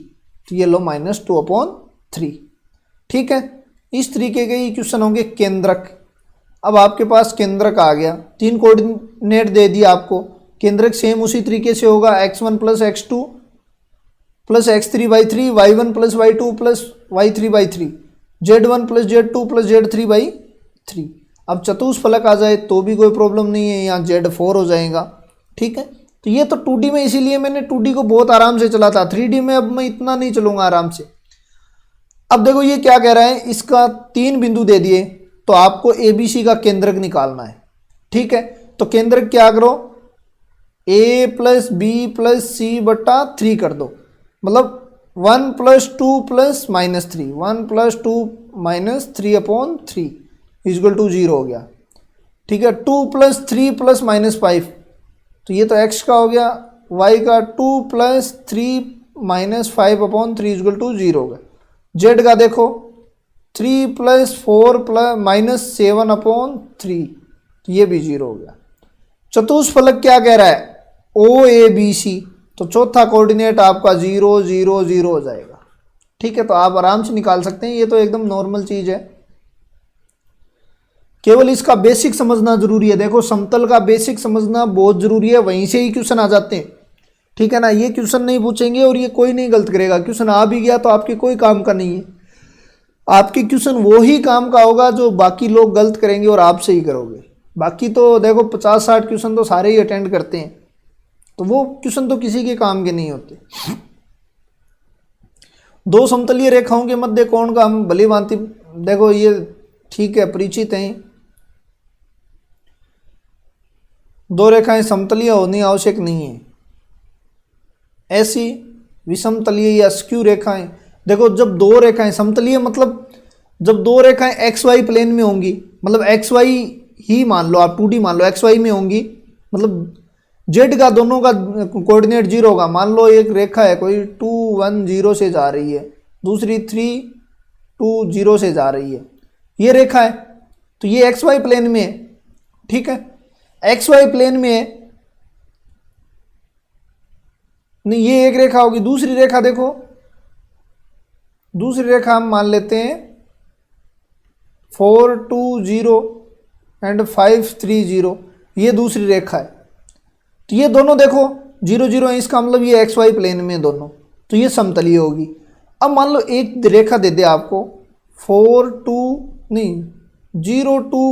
तो ये लो माइनस 2 अपॉन 3। ठीक है, इस तरीके के ये क्वेश्चन होंगे केंद्रक। अब आपके पास केंद्रक आ गया, 3 कोऑर्डिनेट दे दिया आपको, केंद्रक सेम उसी तरीके से होगा, x1 plus x2 plus x3/3, y1 plus y2 plus y3/3, z1 plus z2 plus z3/3। अब चतुष्फलक आ जाए तो भी कोई प्रॉब्लम नहीं है, यहाँ z4 हो जाएगा। ठीक है, तो ये तो 2D में, इसीलिए मैंने 2D को बहुत आराम से चला था, 3D में अब मैं इतना नहीं चलूंगा आराम से। अब देखो ये क्या कह रहा है, इसका 3 बिंदु दे दिए, तो आपको ABC का केंद्रक निकालना है। ठीक है, तो केंद्रक क्या करो, a plus b plus c बट्टा 3 कर दो, मतलब 1 plus 2 plus minus 3, 1 plus 2 minus 3 upon 3 equal to 0 हो गया। ठीक है, 2 प्लस 3 प्लस माइनस 5, तो ये तो x का हो गया, y का 2 plus 3 minus 5 upon 3 equal to 0 हो गया। z का देखो 3 प्लस 4 प्लस माइनस 7 अपॉन 3, तो ये भी 0 हो गया। चतुष्फलक क्या कह रहा है, OABC, तो चौथा कोऑर्डिनेट आपका 0 0 0 हो जाएगा। ठीक है, तो आप आराम से निकाल सकते हैं, ये तो एकदम नॉर्मल चीज है, केवल इसका बेसिक समझना जरूरी है। देखो समतल का बेसिक समझना बहुत जरूरी है, वहीं से ही क्वेश्चन आ जाते हैं। ठीक है ना, ये क्वेश्चन नहीं पूछेंगे और ये कोई नहीं गलत करेगा, क्वेश्चन आ भी गया तो आपके कोई काम का नहीं है, आपके क्वेश्चन वो ही काम का होगा जो बाकी लोग गलत करेंगे और आप सही करोगे। बाकी तो देखो 50-60 क्वेश्चन तो सारे ही अटेंड करते हैं, तो वो क्वेश्चन तो किसी के काम के नहीं होते। दो समतलीय रेखाओं के मध्य कोण का हम भली भांति, देखो ये ठीक है परिचित हैं, दो रेखाएं समतलीय होनी आवश्यक नहीं है, ऐसी विषमतलीय या स्क्यू रेखाएं देखो जब दो रेखाएं समतलीय, मतलब जब दो रेखाएं एक्स वाई प्लेन में होंगी, मतलब एक्स वाई ही मान लो आप, 2D मान लो, एक्स वाई में होंगी, मतलब जेड का दोनों का कोऑर्डिनेट 0 होगा। मान लो एक रेखा है कोई 2 1 0 से जा रही है, दूसरी 3 2 0 से जा रही है, ये रेखा है, तो ये एक्स वाई प्लेन में है, ठीक है, एक्स वाई प्लेन में है। नहीं, ये एक रेखा होगी। दूसरी रेखा देखो, दूसरी रेखा हम मान लेते हैं 4 2 0 एंड 5 3 0, ये दूसरी रेखा है। तो ये दोनों देखो 0 0 है, इसका मतलब ये एक्स वाई प्लेन में दोनों, तो ये समतलीय होगी। अब मान लो एक रेखा दे दिया आपको 0 2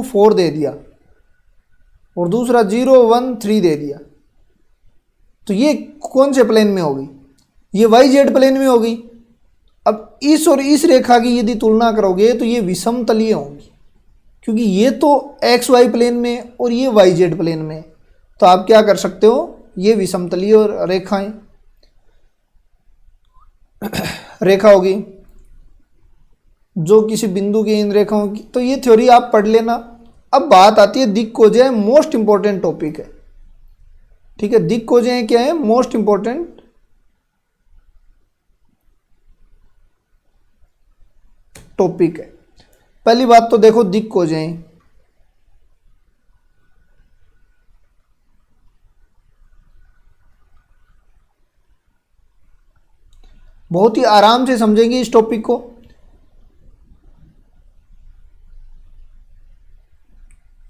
4 दे दिया, और दूसरा 0 1 3 दे दिया, तो ये कौन से प्लेन में होगी? ये वाई जेड प्लेन में होगी। अब इस और इस रेखा की यदि तुलना करोगे तो ये विषमतलीय होंगी, क्योंकि ये तो एक्स वाई प्लेन में और ये वाई जेड प्लेन में। तो आप क्या कर सकते हो, ये विषमतलीय रेखाएं रेखा होगी जो किसी बिंदु की इन रेखाओं की। तो ये थ्योरी आप पढ़ लेना। अब बात आती है दिक्कोजय, मोस्ट इंपॉर्टेंट टॉपिक है, ठीक है। दिक्कोजय क्या है? मोस्ट इंपॉर्टेंट टॉपिक है। पहली बात तो देखो दिक्कोजय, बहुत ही आराम से समझेंगे इस टॉपिक को।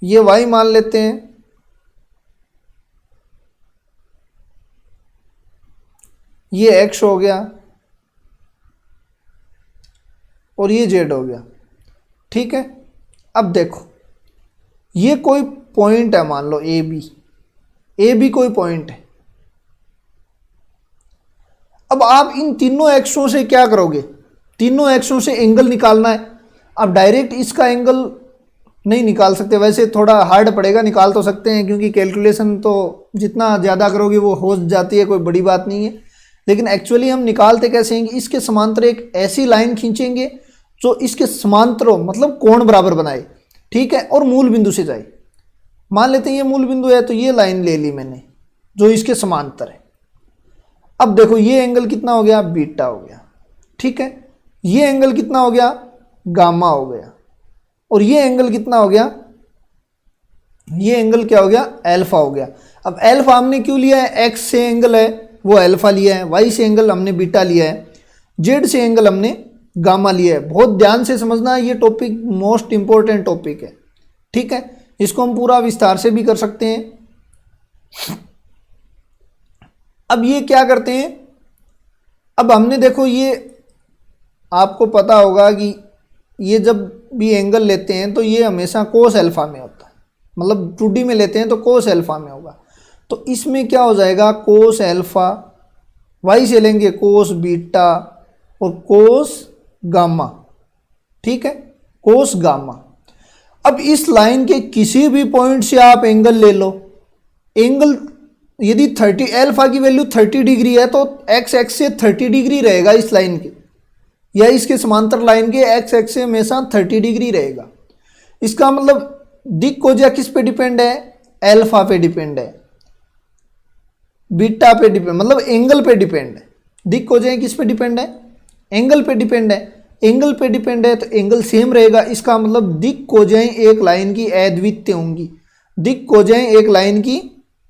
ये वाई मान लेते हैं, ये एक्स हो गया और ये जेड हो गया, ठीक है। अब देखो ये कोई पॉइंट है, मान लो ए बी कोई पॉइंट है। अब आप इन तीनों एक्सों से क्या करोगे? तीनों एक्सों से एंगल निकालना है। अब डायरेक्ट इसका एंगल नहीं निकाल सकते, वैसे थोड़ा हार्ड पड़ेगा, निकाल तो सकते हैं क्योंकि कैलकुलेशन तो जितना ज़्यादा करोगे वो हो जाती है, कोई बड़ी बात नहीं है। लेकिन एक्चुअली हम निकालते कैसे हैं कि इसके समांतर एक ऐसी लाइन खींचेंगे जो इसके समांतर हो, मतलब कोण बराबर बनाए, ठीक है, और मूल बिंदु से जाए। मान लेते हैं ये मूल बिंदु है, तो ये लाइन ले ली मैंने जो इसके समांतर है। अब देखो ये एंगल कितना हो गया? बीटा हो गया, ठीक है। ये एंगल कितना हो गया? गामा हो गया। और ये एंगल कितना हो गया? ये एंगल क्या हो गया? अल्फा हो गया। अब अल्फा हमने क्यों लिया है? एक्स से एंगल है वो अल्फा लिया है, वाई से एंगल हमने बीटा लिया है, जेड से एंगल हमने गामा लिया है। बहुत ध्यान से समझना, ये टॉपिक मोस्ट इंपॉर्टेंट टॉपिक है, ठीक है। इसको हम पूरा विस्तार से भी कर सकते हैं। अब ये क्या करते हैं? अब हमने देखो, ये आपको पता होगा कि ये जब भी एंगल लेते हैं तो ये हमेशा कोस अल्फा में होता है, मतलब 2D में लेते हैं तो कोस अल्फा में होगा। तो इसमें क्या हो जाएगा? कोस अल्फा, वाई से लेंगे कोस बीटा और कोस गामा, ठीक है, कोस गामा। अब इस लाइन के किसी भी पॉइंट से आप एंगल ले लो, एंगल यदि 30 अल्फा की वैल्यू 30 डिग्री है तो एक्स एक्स से 30 डिग्री रहेगा इस लाइन के, या इसके समांतर लाइन के एक्स एक्स से हमेशा 30 डिग्री रहेगा। इसका मतलब दिक्कोजय किस पे डिपेंड है? अल्फा पे डिपेंड है, बीटा पे डिपेंड, मतलब एंगल पे डिपेंड है। दिक्कोजय किस पे डिपेंड है? एंगल पे डिपेंड है। एंगल पे डिपेंड है तो एंगल सेम रहेगा। इसका मतलब दिक्कोजय एक लाइन की अद्वितीय होंगी, दिक्कोजय एक लाइन की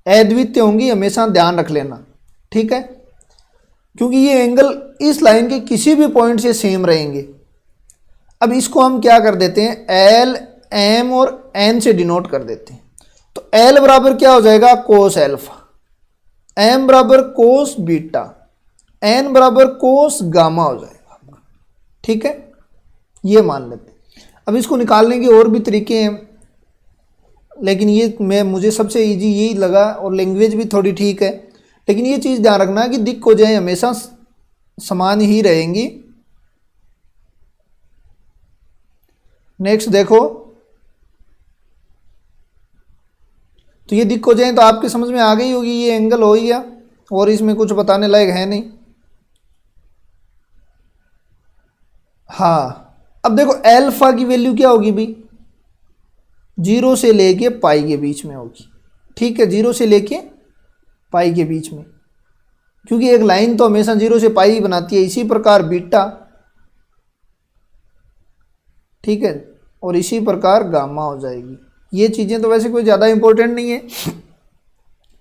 अद्वितीय होंगी, हमेशा ध्यान रख लेना, ठीक है, क्योंकि ये एंगल इस लाइन के किसी भी पॉइंट से सेम रहेंगे। अब इसको हम क्या कर देते हैं? एल, एम और एन से डिनोट कर देते हैं। तो एल बराबर क्या हो जाएगा? कोस अल्फा, एम बराबर कोस बीटा, एन बराबर कोस गामा हो जाएगा, ठीक है, ये मान लेते हैं। अब इसको निकालने के और भी तरीके हैं, लेकिन ये मुझे सबसे इजी यही लगा, और लैंग्वेज भी थोड़ी ठीक है। लेकिन ये चीज़ ध्यान रखना कि दिक्कोजय हमेशा समान ही रहेंगी। नेक्स्ट देखो, तो ये दिक्कोजय तो आपके समझ में आ गई होगी, ये एंगल हो ही गया और इसमें कुछ बताने लायक है नहीं। हाँ, अब देखो एल्फा की वैल्यू क्या होगी भाई, 0 से लेके पाई के बीच में होगी। ठीक है, 0 से लेके पाई के बीच में, क्योंकि एक लाइन तो हमेशा 0 से पाई बनाती है। इसी प्रकार बीटा, ठीक है, और इसी प्रकार गामा हो जाएगी। ये चीज़ें तो वैसे कोई ज़्यादा इंपॉर्टेंट नहीं है।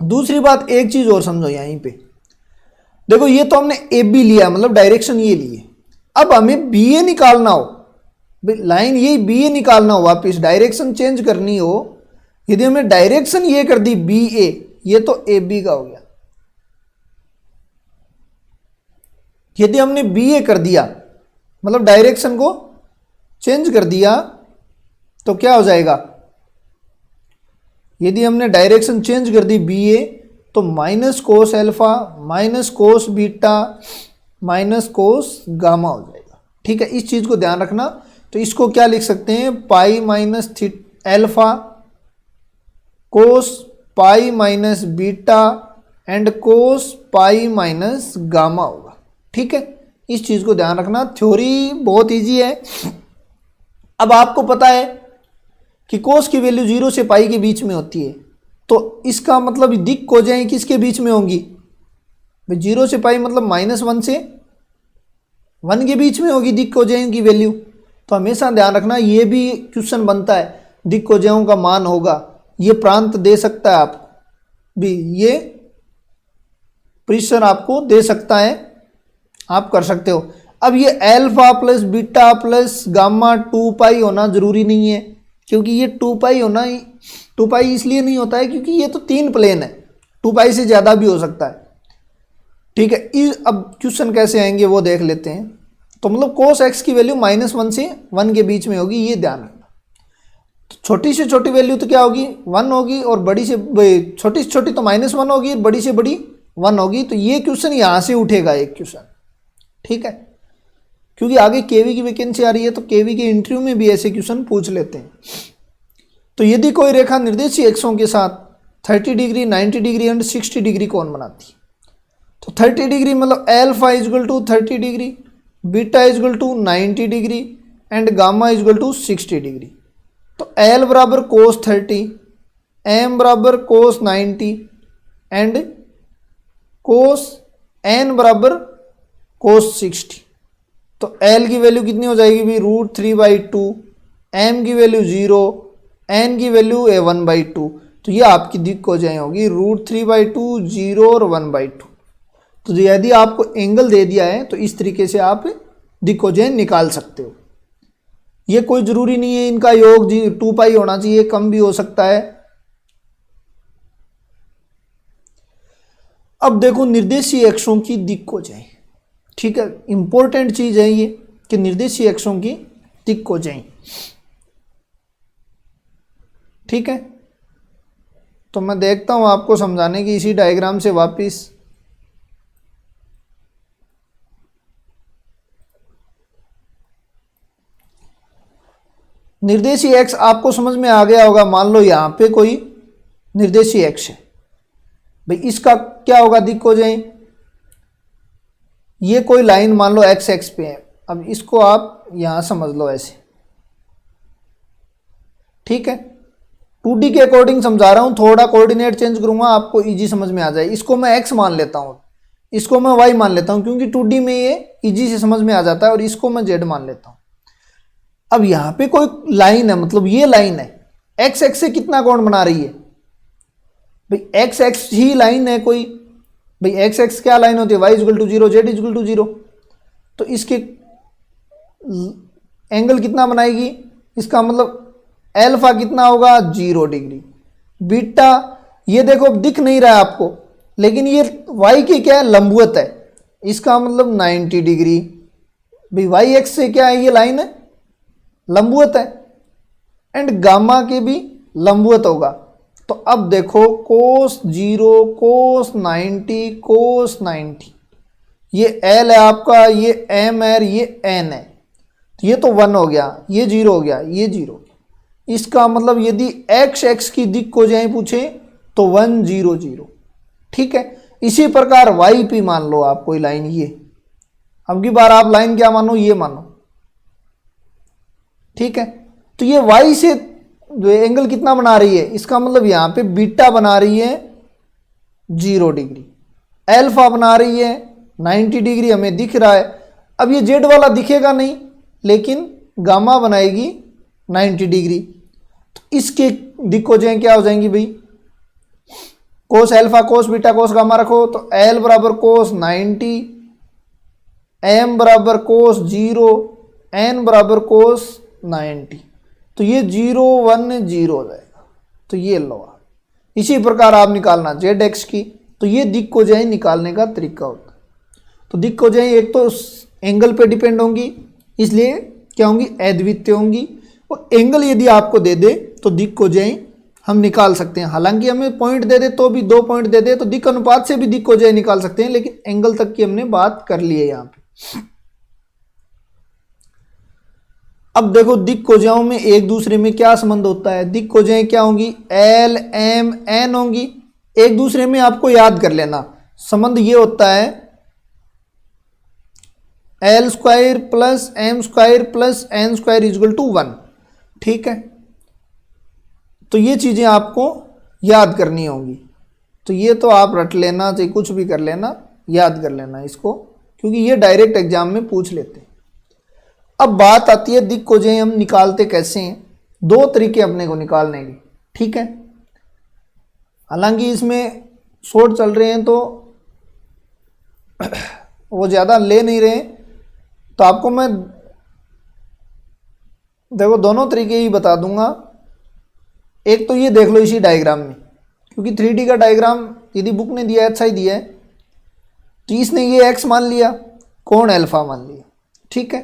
दूसरी बात, एक चीज़ और समझो यहीं पे, देखो ये तो हमने ए बी लिया, मतलब डायरेक्शन ये लिए। अब हमें बी ए निकालना हो, लाइन यही बी ए निकालना हो, वापिस डायरेक्शन चेंज करनी हो, यदि हमने डायरेक्शन ये कर दी बी ए, ये तो ए बी का हो गया। यदि हमने बी ए कर दिया, मतलब डायरेक्शन को चेंज कर दिया, तो क्या हो जाएगा, यदि हमने डायरेक्शन चेंज कर दी बी ए, तो minus cos alpha minus cos beta minus cos gamma हो जाएगा। ठीक है, इस चीज़ को ध्यान रखना। तो इसको क्या लिख सकते हैं, pi minus alpha cos pi minus beta and cos pi minus gamma होगा। ठीक है, इस चीज़ को ध्यान रखना। थ्योरी बहुत इजी है। अब आपको पता है कि कोस की वैल्यू 0 से पाई के बीच में होती है, तो इसका मतलब दिक् कोजाएं किसके बीच में होंगी, 0 से पाई मतलब -1 से 1 के बीच में होगी दिक् कोजाएं की वैल्यू। तो हमेशा ध्यान रखना, ये भी क्वेश्चन बनता है, दिक् कोजाओं का मान होगा, ये प्रांत दे सकता है आपको भी, ये प्रेशर आपको दे सकता है, आप कर सकते हो। अब ये alpha plus beta plus gamma 2 पाई होना जरूरी नहीं है, क्योंकि ये 2 पाई होना, 2 पाई इसलिए नहीं होता है क्योंकि ये तो 3 प्लेन है, 2 पाई से ज़्यादा भी हो सकता है। ठीक है, अब क्वेश्चन कैसे आएंगे वो देख लेते हैं। तो मतलब कोस एक्स की वैल्यू -1 से 1 के बीच में होगी, ये ध्यान रखना। तो छोटी से छोटी वैल्यू तो क्या होगी, 1 होगी, और बड़ी से छोटी से छोटी तो -1 होगी, बड़ी से बड़ी 1 होगी। तो ये क्वेश्चन यहाँ से उठेगा एक क्वेश्चन। ठीक है, क्योंकि आगे केवी की वैकेंसी आ रही है, तो केवी के इंटरव्यू में भी ऐसे क्वेश्चन पूछ लेते हैं। तो यदि कोई रेखा निर्देशीय अक्षों के साथ 30 डिग्री 90 डिग्री एंड 60 डिग्री कोण बनाती है, तो 30 डिग्री मतलब alpha equal to 30 degree, beta equal to 90 degree and gamma equal to 60 degree. तो एल बराबर कोस 30, एम बराबर कोस 90 एंड कोस एन बराबर कोस 60। तो एल की वैल्यू कितनी हो जाएगी भी, √3/2, एम की वैल्यू 0, एन की वैल्यू 1/2। तो ये आपकी दिक् कोजाएं होगी √3/2, 0 और 1/2। तो यदि आपको एंगल दे दिया है तो इस तरीके से आप दिक् कोजाएं निकाल सकते हो। ये कोई ज़रूरी नहीं है इनका योग 2 पाई होना चाहिए, कम भी हो सकता है। अब देखो निर्देशीय अक्षों की दिक् कोजाएं। ठीक है, इंपॉर्टेंट चीज है ये कि निर्देशीय अक्षों की दिक् कोजाएं। ठीक है, तो मैं देखता हूं आपको समझाने की इसी डायग्राम से वापिस। निर्देशीय एक्स आपको समझ में आ गया होगा। मान लो यहां पे कोई निर्देशीय एक्स है भाई, इसका क्या होगा दिक् कोजाएं, ये कोई लाइन मान लो एक्स एक्स पे है। अब इसको आप यहां समझ लो ऐसे। ठीक है, 2D के अकॉर्डिंग समझा रहा हूं, थोड़ा कोऑर्डिनेट चेंज करूंगा, आपको इजी समझ में आ जाए। इसको मैं एक्स मान लेता हूं, इसको मैं वाई मान लेता हूं, क्योंकि 2D में ये इजी से समझ में आ जाता है, और इसको मैं जेड मान लेता हूं। अब यहां पे कोई लाइन है, मतलब ये लाइन है, एक्स एक्स से कितना कोण बना रही है भाई, एक्स एक्स ही लाइन है कोई भाई। एक्स एक्स क्या लाइन होती है, y equal to 0, z equal to 0। तो इसके एंगल कितना बनाएगी, इसका मतलब एल्फा कितना होगा, 0 डिग्री। बीटा ये देखो दिख नहीं रहा है आपको, लेकिन ये वाई की क्या है, लंबवत है, इसका मतलब 90 डिग्री। भाई वाई एक्स से क्या है, ये लाइन है लंबवत है, एंड गामा के भी लंबवत होगा। तो अब देखो कोस 0 कोस 90 कोस 90, ये एल है आपका, ये एम है, ये एन है। तो ये तो 1 हो गया, ये 0 हो गया, ये 0 हो गया। इसका मतलब यदि एक्स एक्स की दिक् कोजाएं पूछे तो 1 0 0। ठीक है, इसी प्रकार वाई पी मान लो आप कोई लाइन, ये अब की बार आप लाइन क्या मानो, ये मानो ठीक है। तो ये y से एंगल कितना बना रही है, इसका मतलब यहाँ पे बीटा बना रही है 0 डिग्री, अल्फा बना रही है 90 डिग्री हमें दिख रहा है। अब ये जेड वाला दिखेगा नहीं, लेकिन गामा बनाएगी 90 डिग्री। तो इसके दिक्कोजें क्या हो जाएंगी भाई, cos alpha cos beta cos gamma रखो तो एल बराबर कोस 90, एम बराबर कोस 0, एन बराबर कोस 90। तो ये 0 1 0 हो जाएगा। तो ये लो, इसी प्रकार आप निकालना जेड एक्स की। तो ये दिक्कोजें निकालने का तरीका होता है। तो दिक्कोजें एक तो एंगल पे डिपेंड होंगी, इसलिए क्या होंगी, अद्वितीय होंगी। और एंगल यदि आपको दे दे तो दिक्कोजें हम निकाल सकते हैं। हालांकि हमें पॉइंट दे दे तो भी, 2 पॉइंट दे दे तो दिक् अनुपात से भी दिक्कोजें निकाल सकते हैं, लेकिन एंगल तक की हमने बात कर ली है यहाँ पे। अब देखो दिक्कोजाओं में एक दूसरे में क्या संबंध होता है। दिक्कोजाएं क्या होंगी, एल एम एन होंगी। एक दूसरे में आपको याद कर लेना, संबंध ये होता है l square plus M square plus N square equal to 1। ठीक है, तो ये चीजें आपको याद करनी होंगी। तो ये तो आप रट लेना, चाहे कुछ भी कर लेना, याद कर लेना इसको, क्योंकि ये डायरेक्ट एग्जाम में पूछ लेते हैं। अब बात आती है दिक्कोजें हम निकालते कैसे हैं। 2 तरीके अपने को निकालने के, ठीक है। हालांकि इसमें शॉर्ट चल रहे हैं तो वो ज़्यादा ले नहीं रहे, तो आपको मैं देखो दोनों तरीके ही बता दूंगा। एक तो ये देख लो इसी डायग्राम में, क्योंकि 3D का डायग्राम यदि बुक ने दिया है, अच्छा ही दिया है, तो इसने ये एक्स मान लिया, कोण अल्फा मान लिया, ठीक है।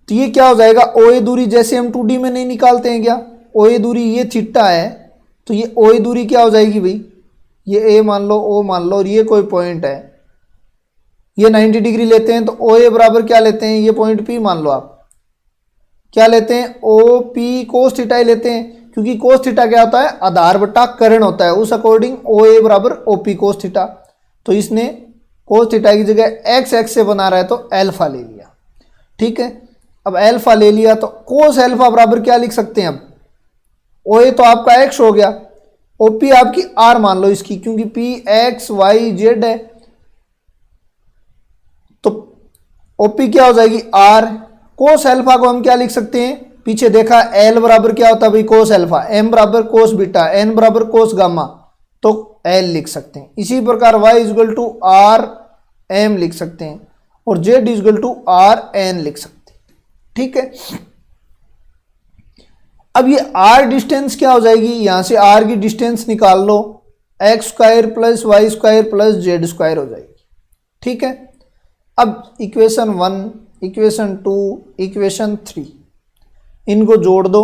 तो ये क्या हो जाएगा, OA दूरी जैसे हम 2D में नहीं निकालते हैं क्या, OA दूरी ये थीटा है, तो ये OA दूरी क्या हो जाएगी भाई, ये A मान लो, O मान लो, और ये कोई पॉइंट है, ये 90 डिग्री लेते हैं, तो OA बराबर क्या लेते हैं, ये पॉइंट P मान लो, आप क्या लेते हैं, OP कोस थीटा ही लेते हैं, क्योंकि कोस थीटा क्या होता है, आधार बटा कर्ण होता है, उस अकॉर्डिंग OA बराबर OP कोस थीटा। तो इसने कोस थीटा की जगह x से बना रहा है तो अल्फा ले लिया, ठीक है। अब अल्फा ले लिया तो कोस अल्फा बराबर क्या लिख सकते हैं, अब OA तो आपका x हो गया, OP आपकी r मान लो इसकी, क्योंकि P x y z है, तो OP क्या हो जाएगी r। कोस अल्फा को हम क्या लिख सकते हैं, पीछे देखा L बराबर क्या होता है भाई, कोस अल्फा, M बराबर कोस बीटा, N बराबर कोस गामा, तो L लिख सकते हैं। इसी प्रकार y equal to r m लिख सकते हैं, और z equal to r n लिख सकते हैं, ठीक है। अब ये r डिस्टेंस क्या हो जाएगी, यहां से r की डिस्टेंस निकाल लो, x square plus Y square plus Z square हो जाएगी, ठीक है। अब इक्वेशन 1, इक्वेशन 2, इक्वेशन 3 इनको जोड़ दो,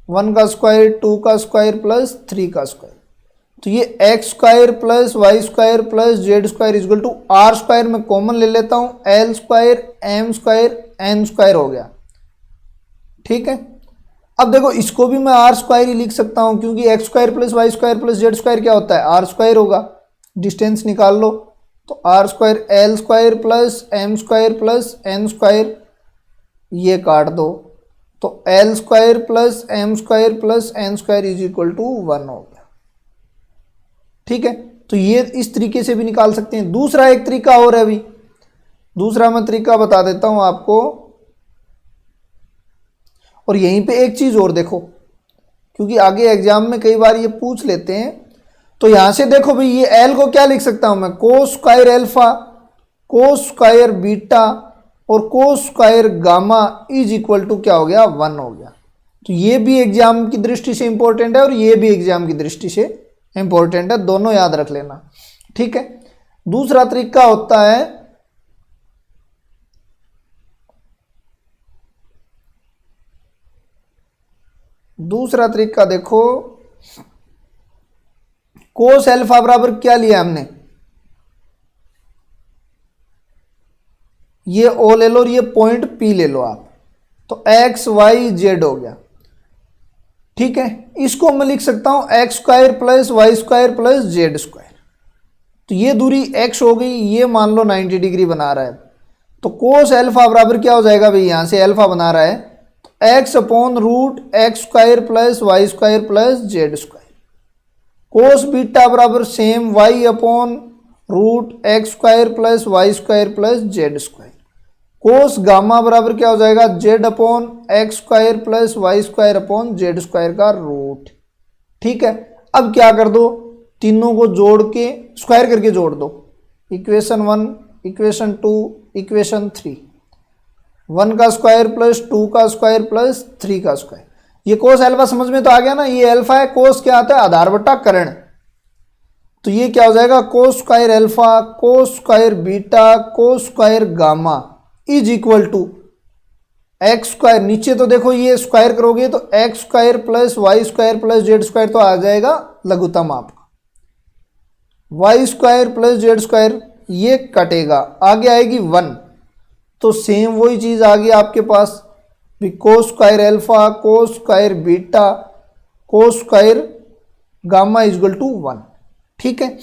1 का स्क्वायर 2 का स्क्वायर प्लस 3 का स्क्वायर, तो ये x square plus Y square plus Z square equal to r square में कॉमन ले लेता हूं, l square m square n square हो गया, ठीक है। अब देखो इसको भी मैं आर स्क्वायर ही लिख सकता हूं, क्योंकि x square plus Y square plus Z square क्या होता है, आर स्क्वायर होगा। डिस्टेंस निकाल लो, तो r square l square plus M square plus N square, ये काट दो, तो L square plus M square plus N square is equal to 1 हो गया, ठीक है। तो ये इस तरीके से भी निकाल सकते हैं। दूसरा एक तरीका और है, अभी दूसरा मैं तरीका बता देता हूं आपको। और यहीं पे एक चीज और देखो, क्योंकि आगे एग्जाम में कई बार ये पूछ लेते हैं, तो यहां से देखो भाई, ये एल को क्या लिख सकता हूं मैं, cos square alpha, cos square beta और cos square gamma is equal to क्या हो गया, 1 हो गया। तो ये भी एग्जाम की दृष्टि से इंपॉर्टेंट है और ये भी एग्जाम की दृष्टि से इंपॉर्टेंट है, दोनों याद रख लेना, ठीक है। दूसरा तरीका होता है, दूसरा तरीका देखो, कोस अल्फा बराबर क्या लिया हमने, ये ओ ले लो और ये पॉइंट पी ले लो आप, तो एक्स वाई जेड हो गया, ठीक है। इसको मैं लिख सकता हूं x square plus Y square plus Z square, तो ये दूरी एक्स हो गई, ये मान लो 90 डिग्री बना रहा है, तो कोस अल्फा बराबर क्या हो जाएगा भाई, यहां से अल्फा बना रहा है X upon root X square plus Y square plus Z square. Cos beta बराबर same Y upon root X square plus Y square plus Z square. Cos gamma बराबर क्या हो जाएगा, Z upon X square plus Y square upon Z square का root. ठीक है, अब क्या कर दो, तीनों को जोड़ के स्क्वायर करके जोड़ दो। Equation 1, equation 2, equation 3। 1 का स्क्वायर प्लस 2 का स्क्वायर प्लस 3 का स्क्वायर। ये कोस अल्फा समझ में तो आ गया ना, ये अल्फा है, कोस क्या आता है, आधार बटा कर्ण। तो ये क्या हो जाएगा, cos square alpha cos square beta cos square gamma is equal to x square. नीचे तो देखो ये स्क्वायर करोगे तो x square plus Y square plus Z square तो आ जाएगा लघुत्तम आपका, y square plus Z square ये कटेगा, आगे आएगी 1। तो सेम वही चीज आ गई आपके पास, cos square alpha cos square beta cos square gamma is equal to 1। ठीक है,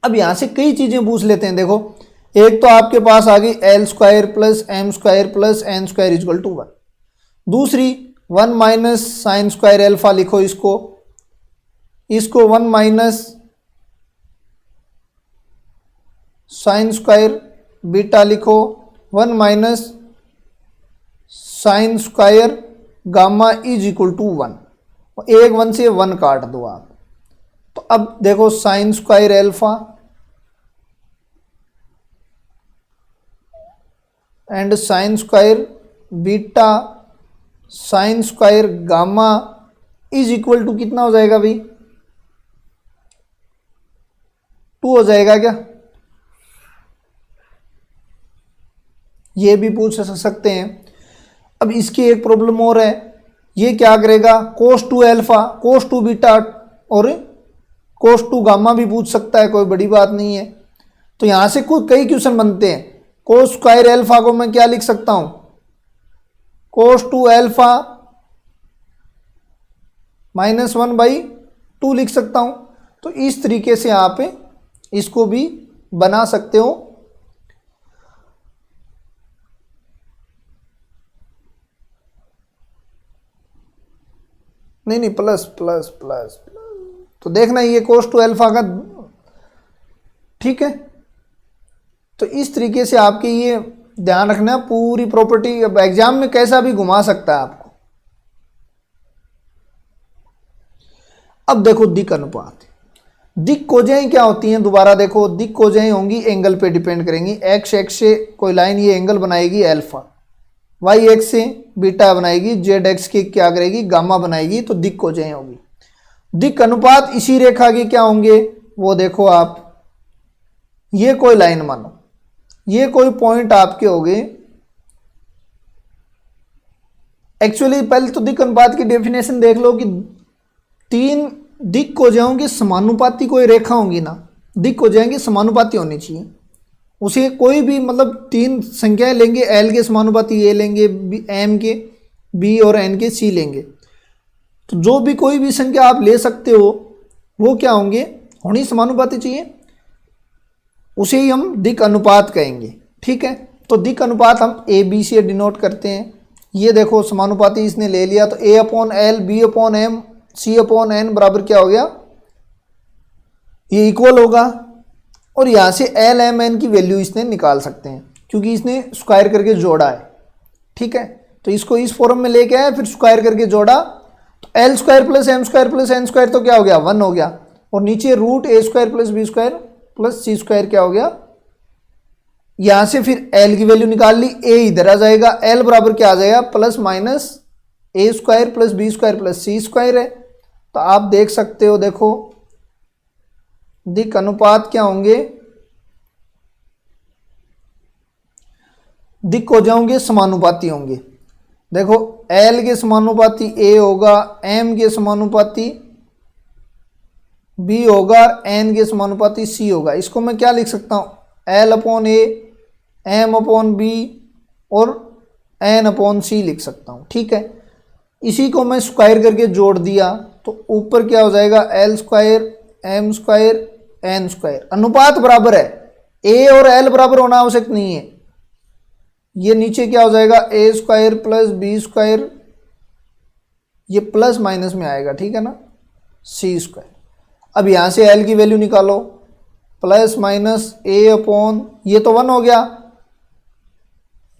अब यहां से कई चीजें पूछ लेते हैं। देखो, एक तो आपके पास आ गई l square plus M square plus N square is equal to 1। दूसरी 1 माइनस साइन स्क्वायर एल्फा लिखो, इसको 1 माइनस साइन स्क्वायर बीटा लिखो, 1 minus sine square gamma is equal to 1। एक 1 से 1 काट दो आप। तो अब देखो sine square alpha and sine square beta sine square gamma is equal to कितना हो जाएगा भाई, 2 हो जाएगा क्या? ये भी पूछ सकते हैं। अब इसकी एक प्रॉब्लम और है, ये क्या करेगा, कोस 2 अल्फा कोस 2 बीटा और कोस 2 गामा भी पूछ सकता है, कोई बड़ी बात नहीं है। तो यहां से कई क्वेश्चन बनते हैं। कोस स्क्वायर एल्फा को मैं क्या लिख सकता हूं, कोस 2 अल्फा माइनस 1/2 लिख सकता हूं। तो इस तरीके से आप इसको भी बना सकते हो। नहीं प्लस प्लस प्लस, तो देखना ये कोस 2 अल्फा का। ठीक है, तो इस तरीके से आपके ये ध्यान रखना, पूरी प्रॉपर्टी अब एग्जाम में कैसा भी घुमा सकता है आपको। अब देखो दिक् अनुपात, दिक् कोजें क्या होती हैं, दोबारा देखो दिक् कोजें होंगी एंगल पे डिपेंड करेंगी। एक्स एक्स से कोई लाइन ये एंगल बनाएगी अल्फा, वाई एक्स से बीटा बनाएगी, जेड एक्स की क्या करेगी, गामा बनाएगी। तो दिक् कोजें होगी। दिक् अनुपात इसी रेखा के क्या होंगे, वो देखो आप, ये कोई लाइन मानो, ये कोई पॉइंट आपके हो गए। एक्चुअली पहले तो दिक् अनुपात की डेफिनेशन देख लो कि 3 दिक् कोजें की समानुपाती कोई रेखा होंगी ना, दिक् कोजें की समानुपाती होनी चाहिए। उसे कोई भी मतलब 3 संख्याएं लेंगे, एल के समानुपाती ए लेंगे, एम के बी और एन के सी लेंगे। तो जो भी कोई भी संख्या आप ले सकते हो वो क्या होंगे, होनी समानुपाती चाहिए, उसे ही हम दिक् अनुपात कहेंगे। ठीक है, तो दिक् अनुपात हम ए बी से डिनोट करते हैं। ये देखो समानुपाती इसने ले लिया, तो A upon L B upon M C upon N बराबर क्या हो गया, ये इक्वल होगा। और यहाँ से एल एम एन की वैल्यू इसने निकाल सकते हैं क्योंकि इसने स्क्वायर करके जोड़ा है। ठीक है, तो इसको इस फॉर्म में लेके आए, फिर स्क्वायर करके जोड़ा, तो L square plus M square plus N square तो क्या हो गया, 1 हो गया। और नीचे root A square plus B square plus C square क्या हो गया। यहां से फिर एल की वैल्यू निकाल ली, ए इधर आ जाएगा, एल बराबर क्या आ जाएगा, plus minus A square plus B square plus C square है। तो आप देख सकते हो, देखो दिक् अनुपात क्या होंगे, दिक् हो जाओगे समानुपाती होंगे। देखो एल के समानुपाती ए होगा, एम के समानुपाती बी होगा, एन के समानुपाती सी होगा। इसको मैं क्या लिख सकता हूँ, l upon a m upon b और एन अपॉन सी लिख सकता हूँ। ठीक है, इसी को मैं स्क्वायर करके जोड़ दिया तो ऊपर क्या हो जाएगा, l square m square n square. अनुपात बराबर है, ए और एल बराबर होना आवश्यक नहीं है, ये नीचे क्या हो जाएगा ए स्क्वायर प्लस बी स्क्वायर, ये प्लस माइनस में आएगा, ठीक है ना, सी स्क्वायर। अब यहाँ से एल की वैल्यू निकालो, प्लस माइनस ए अपॉन ये तो 1 हो गया,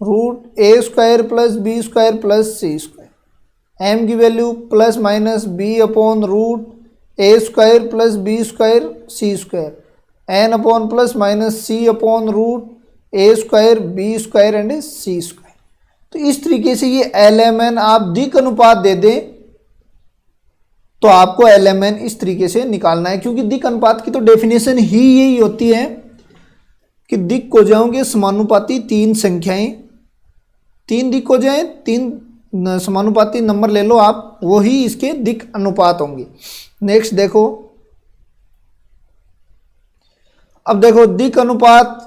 root A square plus B square plus C square. M की value plus minus B upon root A square plus B square C square, N upon plus minus C upon root A square B square and C square. तो इस तरीके से ये L M N आप दिक अनुपात दे दें तो आपको एल एम एन इस तरीके से निकालना है, क्योंकि दिक अनुपात की तो डेफिनेशन ही यही होती है कि दिक को जाओगे समानुपाती तीन संख्याएं, तीन दिक हो जाए, तीन समानुपाती नंबर ले लो आप, वो ही इसके दिक अनुपात होंगे। नेक्स्ट देखो, अब देखो दिक अनुपात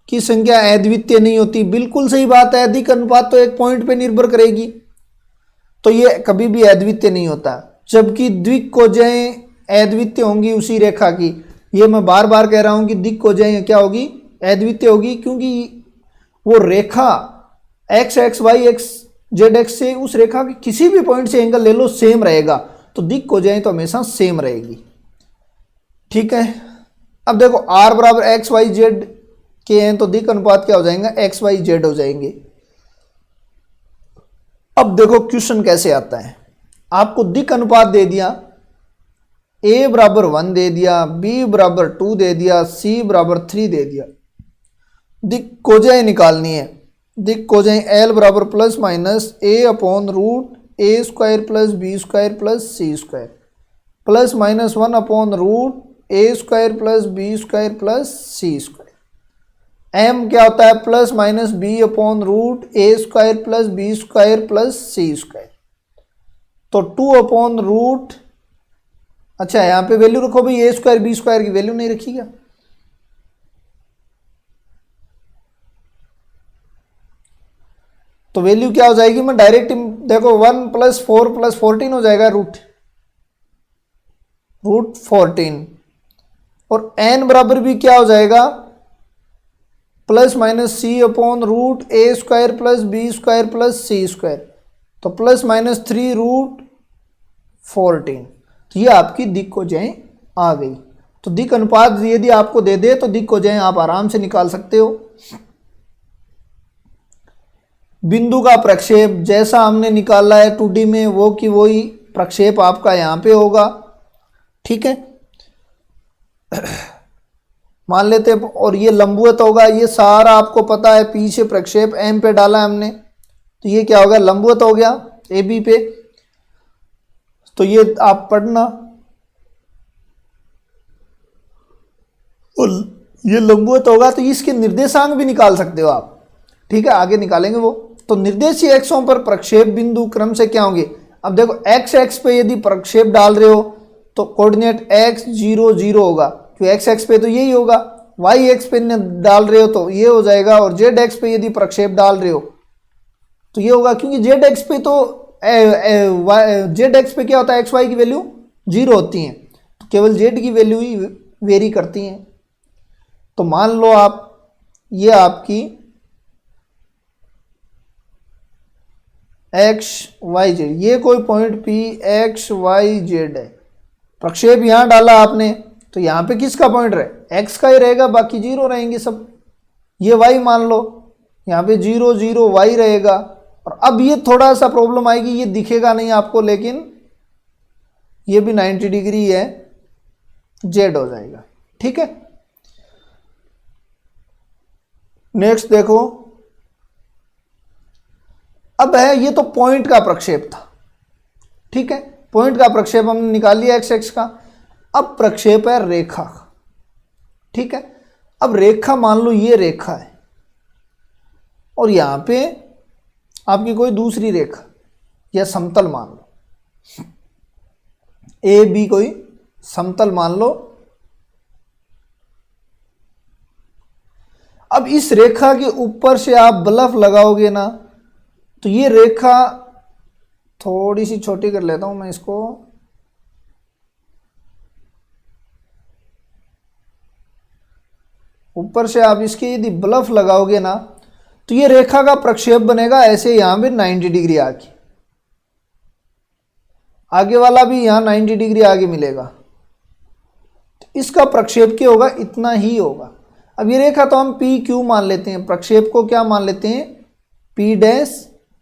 की संख्या अद्वितीय नहीं होती, बिल्कुल सही बात है। दिक अनुपात तो एक पॉइंट पे निर्भर करेगी, तो ये कभी भी अद्वितीय नहीं होता, जबकि द्विकोजाएं अद्वितीय होंगी उसी रेखा की। ये मैं बार बार कह रहा हूं कि दिक्कोजाएं क्या होगी, अद्वितीय होगी, क्योंकि वो रेखा X X Y X Z X से उस रेखा के किसी भी पॉइंट से एंगल ले लो सेम रहेगा, तो दिक्कोजाएं तो हमेशा सेम रहेगी, ठीक है। अब देखो आर बराबर एक्स वाई जेड के हैं, तो दिक अनुपात क्या हो जाएगा, एक्स वाई जेड हो जाएंगे। अब देखो क्वेश्चन कैसे आता है, आपको दिक अनुपात दे दिया, ए बराबर 1 दे दिया, बी बराबर 2 दे दिया, सी बराबर 3 दे दिया। दिक कोजाएं निकालनी है, दिक कोजाएं एल बराबर plus minus A upon root A square plus B square plus C square, plus minus 1 upon root A square plus B square plus C square. M क्या होता है, plus minus B upon root A square plus B square plus C square, तो 2 upon root, अच्छा यहां पे value रखो भाई, ए square B square की वैल्यू नहीं रखी क्या, तो वैल्यू क्या हो जाएगी, मैं डायरेक्ट देखो 1 प्लस 4 प्लस 14 हो जाएगा, रूट 14, और एन बराबर भी क्या हो जाएगा, plus minus C upon root A square plus B square plus C square, तो प्लस माइनस 3 रूट 14। तो ये आपकी दिक कोजाएं आ गई। तो दिक अनुपात यदि आपको दे दे तो दिक कोजाएं आप आराम से निकाल सकते हो। बिंदु का प्रक्षेप जैसा हमने निकाला है 2D में, वो की वही प्रक्षेप आपका यहाँ पे होगा, ठीक है। मान लेते हैं, और ये लंबवत होगा, ये सारा आपको पता है, पीछे प्रक्षेप एम पे डाला हमने, तो ये क्या होगा, लंबवत हो गया ए बी पे, तो ये आप पढ़ना, और ये लंबवत होगा तो इसके निर्देशांक भी निकाल सकते हो आप, ठीक है, आगे निकालेंगे वो। तो निर्देशीय एक्सों पर प्रक्षेप बिंदु क्रम से क्या होंगे, अब देखो एक्स एक्स पे यदि प्रक्षेप डाल रहे हो तो कोऑर्डिनेट x 0 0 होगा, क्योंकि एक्स एक्स पे तो यही होगा, वाई एक्स पे डाल रहे हो तो ये हो जाएगा, और जेड एक्स पे यदि प्रक्षेप डाल रहे हो तो ये होगा, क्योंकि जेड एक्स पे तो जेड एक्स पे क्या होता है, एक्स वाई की वैल्यू 0 होती हैं, तो केवल जेड की वैल्यू ही वेरी करती हैं। तो मान लो आप, ये आपकी एक्स वाई जेड, ये कोई point p x Y z है, प्रक्षेप यहां डाला आपने, तो यहां पे किसका पॉइंट रहे, एक्स का ही रहेगा, बाकी 0 रहेंगे सब। ये वाई मान लो, यहाँ पे 0 0 वाई रहेगा, और अब ये थोड़ा सा प्रॉब्लम आएगी, ये दिखेगा नहीं आपको, लेकिन ये भी 90 डिग्री है, जेड हो जाएगा, ठीक है। नेक्स्ट देखो, अब है, ये तो पॉइंट का प्रक्षेप था, ठीक है, पॉइंट का प्रक्षेप हमने निकाल लिया एक्स एक्स का। अब प्रक्षेप है रेखा का, ठीक है। अब रेखा मान लो ये रेखा है, और यहां पे आपकी कोई दूसरी रेखा या समतल मान लो, ए बी कोई समतल मान लो। अब इस रेखा के ऊपर से आप बल्ब लगाओगे ना, तो ये रेखा, थोड़ी सी छोटी कर लेता हूं मैं इसको, ऊपर से आप इसके यदि बल्ब लगाओगे ना, तो ये रेखा का प्रक्षेप बनेगा ऐसे यहां पे 90 डिग्री आगे, आगे वाला भी यहां 90 डिग्री आगे मिलेगा, तो इसका प्रक्षेप क्या होगा, इतना ही होगा। अब ये रेखा तो हम पी क्यू मान लेते हैं, प्रक्षेप को क्या मान लेते हैं, पी डैश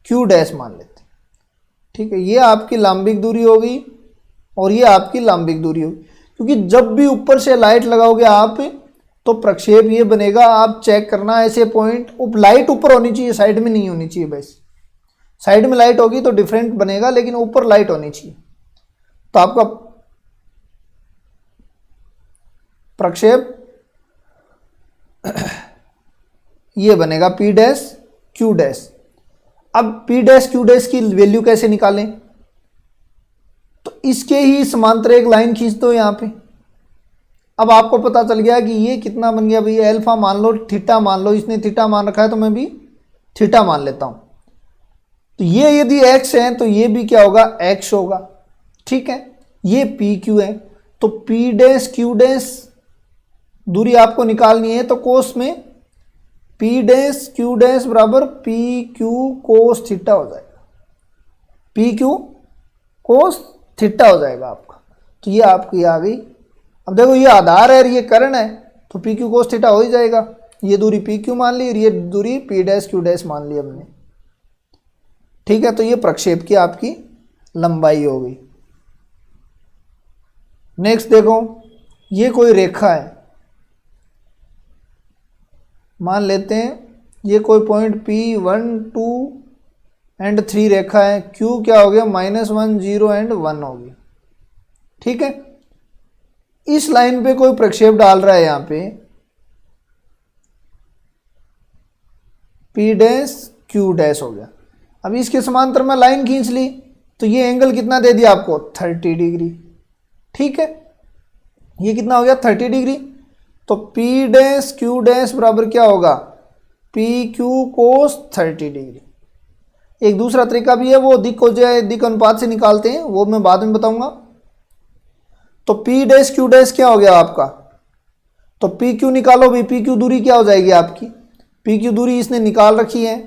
क्यू डैश मान लेते हैं। ठीक है, ये आपकी लंबिक दूरी होगी और ये आपकी लंबिक दूरी होगी, क्योंकि जब भी ऊपर से लाइट लगाओगे आप तो प्रक्षेप ये बनेगा। आप चेक करना ऐसे पॉइंट, लाइट ऊपर होनी चाहिए, साइड में नहीं होनी चाहिए। बस साइड में लाइट होगी तो डिफरेंट बनेगा, लेकिन ऊपर लाइट होनी चाहिए। तो आपका प्रक्षेप ये बनेगा पी डैश क्यू डैश। अब पी डैश क्यू डैश की वैल्यू कैसे निकालें, तो इसके ही समांतर एक लाइन खींच दो यहां पे। अब आपको पता चल गया कि ये कितना बन गया भाई, अल्फा मान लो, थीटा मान लो, इसने थीटा मान रखा है तो मैं भी थीटा मान लेता हूं। तो ये यदि x है तो ये भी क्या होगा, x होगा। ठीक है, ये पी क्यू है, तो पी डैश क्यू डैश दूरी आपको निकालनी है, तो कोस में पी डैश क्यू डैश बराबर पी क्यू कोस थीटा हो जाएगा, पी क्यू कोस थीटा हो जाएगा आपका। तो ये आपकी आ गई। अब देखो ये आधार है और ये कर्ण है, तो पी क्यू कोस थीटा हो ही जाएगा। ये दूरी पी क्यू मान ली और ये दूरी पी डैश क्यू डैश मान ली हमने। ठीक है, तो ये प्रक्षेप की आपकी लंबाई हो गई। नेक्स्ट देखो, ये कोई रेखा है, मान लेते हैं ये कोई पॉइंट P1 2 एंड 3 रेखा है। Q क्या हो गया, -1 0 एंड 1 हो गई। ठीक है, इस लाइन पे कोई प्रक्षेप डाल रहा है यहां पे P डैश Q डैश हो गया। अब इसके समांतर में लाइन खींच ली, तो ये एंगल कितना दे दिया आपको, 30 डिग्री। ठीक है, ये कितना हो गया, 30 डिग्री। तो P डैश Q डैश बराबर क्या होगा, PQ कोस 30 डिग्री। एक दूसरा तरीका भी है, वो दिक हो जाए, दिक अनुपात से निकालते हैं, वो मैं बाद में बताऊंगा। तो P डैश Q डैश क्या हो गया आपका, तो PQ निकालो भाई, PQ दूरी क्या हो जाएगी आपकी, PQ दूरी इसने निकाल रखी है,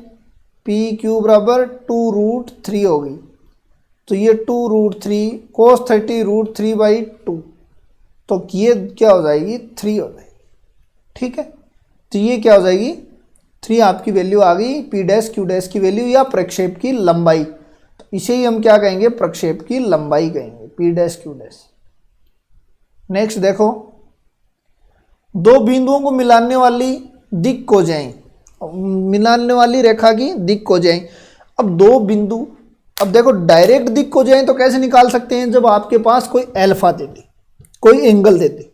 PQ बराबर 2√3 हो गई। तो ये 2√3 कोस 30 √3/2, तो ये क्या हो जाएगी, 3 हो जाएगी। ठीक है, तो ये क्या हो जाएगी, 3 आपकी वैल्यू आ गई, P डैश Q डैश की वैल्यू या प्रक्षेप की लंबाई। तो इसे ही हम क्या कहेंगे, प्रक्षेप की लंबाई कहेंगे, P dash Q dash. Next देखो, दो बिंदुओं को मिलाने वाली दिक को जाएं, मिलाने वाली रेखा की दिक को जाएं। अब दो बिंदु, अब देखो डायरेक्ट दिक को जाएं तो कैसे निकाल सकते हैं, जब आपके पास कोई अल्फा दे दे, कोई एंगल दे दे,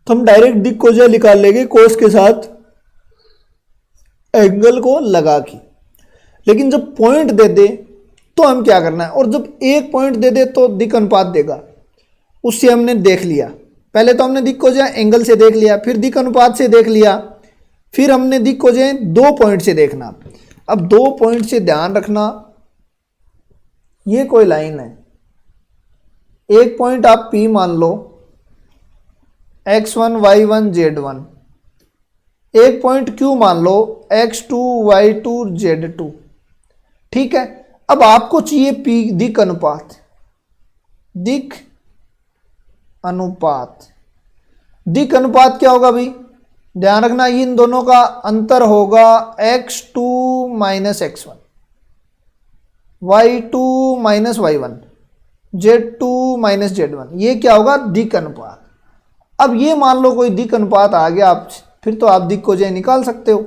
तो हम डायरेक्ट दिक को जो निकाल लेंगे कोस के साथ एंगल को लगा के। लेकिन जब पॉइंट दे दे तो हम क्या करना है, और जब एक पॉइंट दे दे तो दिक अनुपात देगा, उससे हमने देख लिया। पहले तो हमने दिक को जो एंगल से देख लिया, फिर दिक अनुपात से देख लिया, फिर हमने दिक को जो 2 पॉइंट से देखना। अब 2 पॉइंट से ध्यान रखना, ये कोई लाइन है, एक पॉइंट आप P मान लो, x1 y1 z1, एक पॉइंट Q मान लो, x2 y2 z2। ठीक है, अब आपको चाहिए P दिक अनुपात, दिक अनुपात। दिक अनुपात क्या होगा भाई, ध्यान रखना, इन दोनों का अंतर होगा x2 - x1, y2 - y1, z2 - z1। ये क्या होगा, दिक अनुपात। अब ये मान लो कोई दिक अनुपात आ गया, आप फिर तो आप दिक को जो निकाल सकते हो।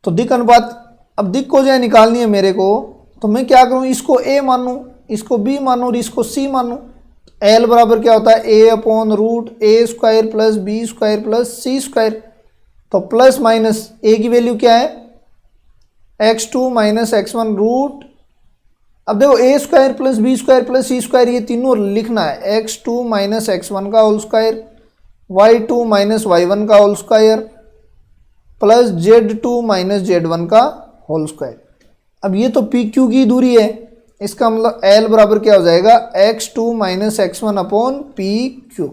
तो दिक अनुपात, अब दिक को जो निकालनी है मेरे को, तो मैं क्या करूं, इसको A मानूं, इसको B मानूं और इसको C मानूं। L बराबर क्या होता है, A/√A² + B² + C²। तो प्लस माइनस A की वैल्यू क्या है, x2 - x1 रूट, अब देखो A² + B² + C², ये तीनों लिखना है, x2 - x1 का होल स्क्वायर, y2 - y1 का whole square plus z2 - z1 का होल स्क्वायर। अब ये तो PQ की दूरी है, इसका मतलब L बराबर क्या हो जाएगा, x2 - x1 अपॉन PQ।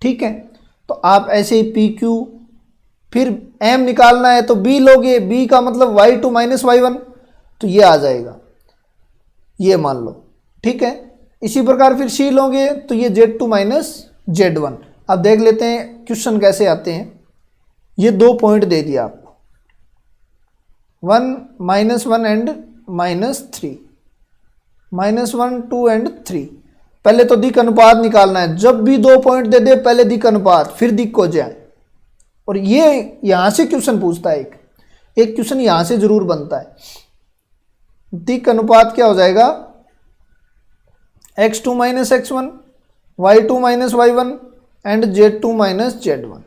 ठीक है, तो आप ऐसे ही PQ, फिर m निकालना है तो b लोगे, b का मतलब y2 माइनस y1, तो ये आ जाएगा, ये मान लो, ठीक है। इसी प्रकार फिर c लोगे तो ये z2 माइनस z1। अब देख लेते हैं क्वेश्चन कैसे आते हैं। ये 2 पॉइंट दे दिया आपको, 1 -1 एंड -3, -1 2 एंड 3। पहले तो दिक् अनुपात निकालना है, जब भी 2 पॉइंट दे दे पहले दिक् अनुपात फिर दिक् को जाए। और ये यहां से क्वेश्चन पूछता है, एक क्वेश्चन यहां से जरूर बनता है। दिक् अनुपात क्या हो जाएगा, x2 minus x1, y2 minus y1 and z2 minus z1।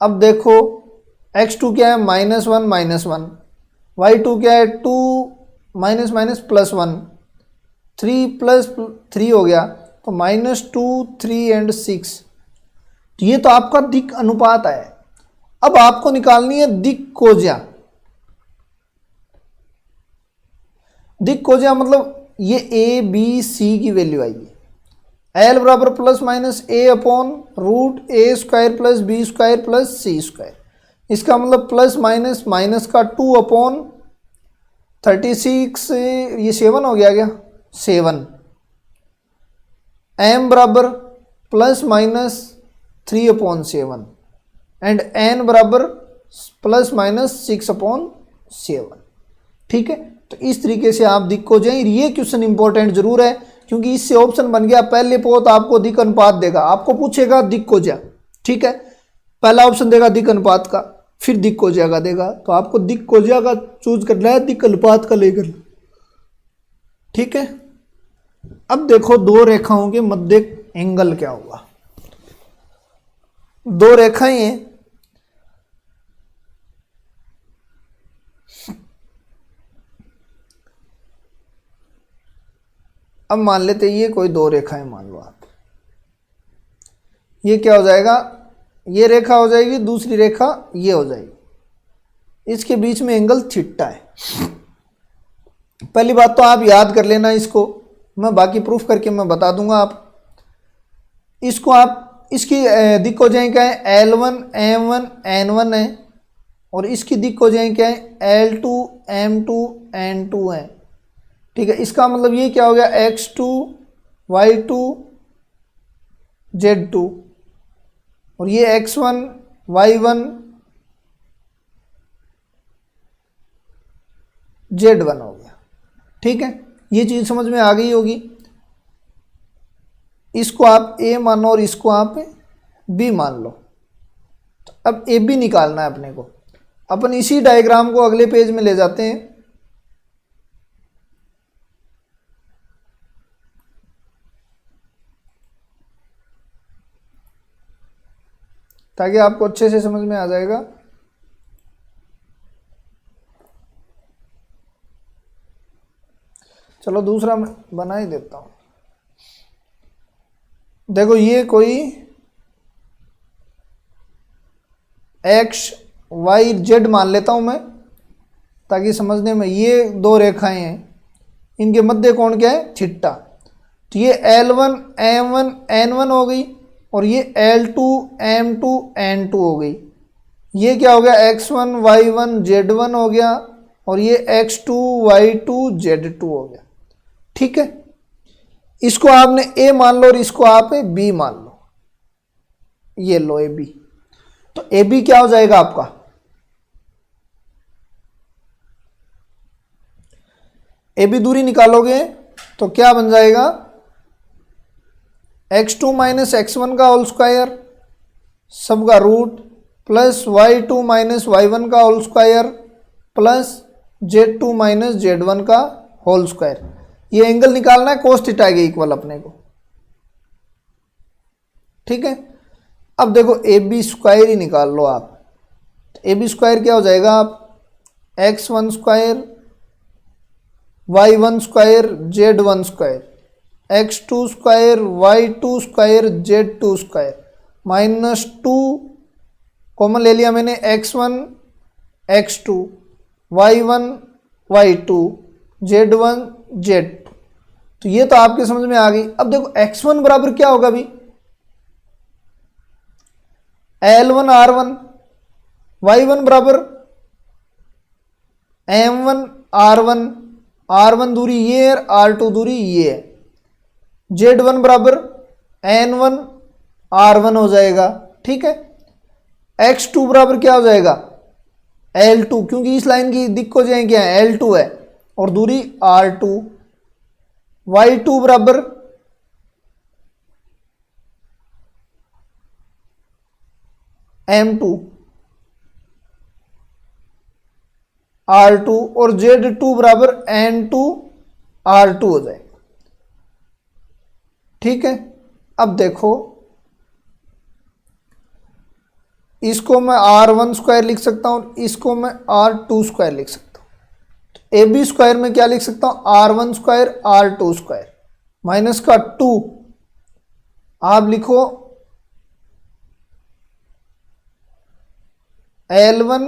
अब देखो x2 क्या है, -1 -1, y2 क्या है 2 माइनस माइनस +1, 3 प्लस 3 हो गया तो -2 3 एंड 6। तो ये तो आपका दिक् अनुपात है। अब आपको निकालनी है दिक् कोज्या। दिक् कोज्या मतलब ये a b c की वैल्यू आएगी, l बराबर plus minus a upon root a square plus b square plus c square. इसका मतलब प्लस माइनस माइनस का 2 अपॉन 36, ये 7 हो गया क्या, 7। m बराबर plus minus 3 upon 7 and n बराबर प्लस माइनस 6 अपॉन 7, ठीक है। तो इस तरीके से आप दिक् को जाए। ये क्वेश्चन इंपॉर्टेंट जरूर है क्योंकि इससे ऑप्शन बन गया, पहले पोत आपको दिक् अनुपात देगा, आपको पूछेगा दिक् को जा, ठीक है। पहला ऑप्शन देगा दिक् अनुपात का, फिर दिक् को जा का देगा, तो आपको दिक् को जा का चूज करना है, दिक् अनुपात का लेकर, ठीक है। अब देखो 2 रेखाओं के मध्य एंगल क्या होगा। 2 रेखाएं हैं, अब मान लेते ये कोई 2 रेखाएं मान लो आप। ये क्या हो जाएगा, ये रेखा हो जाएगी, दूसरी रेखा ये हो जाएगी, इसके बीच में एंगल थीटा है। पहली बात तो आप याद कर लेना इसको, मैं बाकी प्रूफ करके मैं बता दूंगा आप इसको। आप इसकी दिक् को जाए क्या है, L1 M1 N1 है, और इसकी दिक् को जाए क्या है, L2 M2 N2 है, ठीक है। इसका मतलब ये क्या हो गया, x2 y2 z2, और ये x1 y1 z1 हो गया, ठीक है। ये चीज समझ में आ गई होगी। इसको आप a मानो और इसको आप b मान लो। तो अब a b निकालना है अपने को। अपन इसी डायग्राम को अगले पेज में ले जाते हैं, ताकि आपको अच्छे से समझ में आ जाएगा। चलो दूसरा मैं बना ही देता हूं। देखो ये कोई x y z मान लेता हूं मैं, ताकि समझने में। ये 2 रेखाएं हैं, इनके मध्य कोण क्या है, थीटा। तो ये L1 M1 N1 हो गई, और ये L2 M2 N2 हो गई। ये क्या हो गया, x1 y1 z1 हो गया, और ये x2 y2 z2 हो गया, ठीक है। इसको आपने a मान लो और इसको आप b मान लो, ये लो ab। तो ab क्या हो जाएगा आपका, ab दूरी निकालोगे तो क्या बन जाएगा, x2 माइनस x1 का होल स्क्वायर सब का root plus y2 minus y1 का whole square plus z2 minus z1 का होल स्क्वायर। ये एंगल निकालना है कोस थीटा के इक्वल अपने को, ठीक है। अब देखो ए बी स्क्वायर ही निकाल लो आप। ए बी स्क्वायर क्या हो जाएगा, आप x1 square y1 square z1 square x2 square y2 square z2 square -2 common ले लिया मैंने, x1 x2 y1 y2 z1 z2। तो ये तो आपके समझ में आ गई। अब देखो x1 बराबर क्या होगा अभी, L1 R1 y1 बराबर m1 r1, r1 दूरी ये है, r2 दूरी ये है। z1 बराबर n1 r1 हो जाएगा, ठीक है। x2 बराबर क्या हो जाएगा l2, क्योंकि इस लाइन की दिक् को जो है क्या है l2 है और दूरी r2। y2 बराबर m2 r2 और z2 बराबर n2 r2 हो जाएगा, ठीक है। अब देखो इसको मैं r1 स्क्वायर लिख सकता हूं, इसको मैं r2 स्क्वायर लिख सकता हूं। ए बी स्क्वायर में क्या लिख सकता हूं r1 square r2 square minus का 2 आप लिखो L1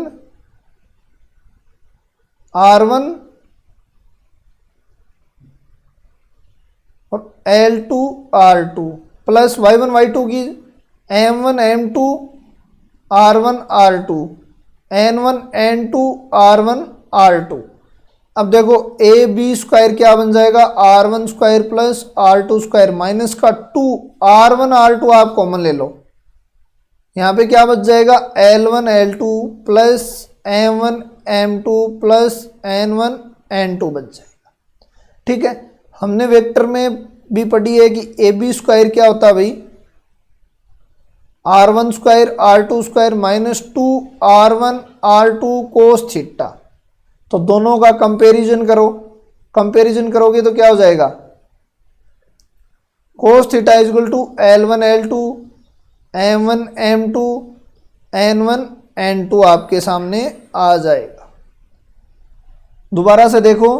R1 और L2 R2 plus Y1 Y2 की M1 M2 R1 R2 N1 N2 R1 R2। अब देखो ए बी स्क्वायर क्या बन जाएगा R1 square plus R2 square minus का 2 R1 R2 आप कॉमन ले लो, यहाँ पे क्या बच जाएगा L1 L2 plus M1 M2 plus N1 N2 बच जाएगा, ठीक है। हमने वेक्टर में भी पढ़ी है कि ए बी स्क्वायर क्या होता है भाई R1 square R2 square minus 2 R1 R2 cos theta. तो दोनों का कंपैरिजन करो, कंपैरिजन करोगे तो क्या हो जाएगा cos theta is equal to L1 L2 M1 M2 N1 N2 आपके सामने आ जाएगा। दोबारा से देखो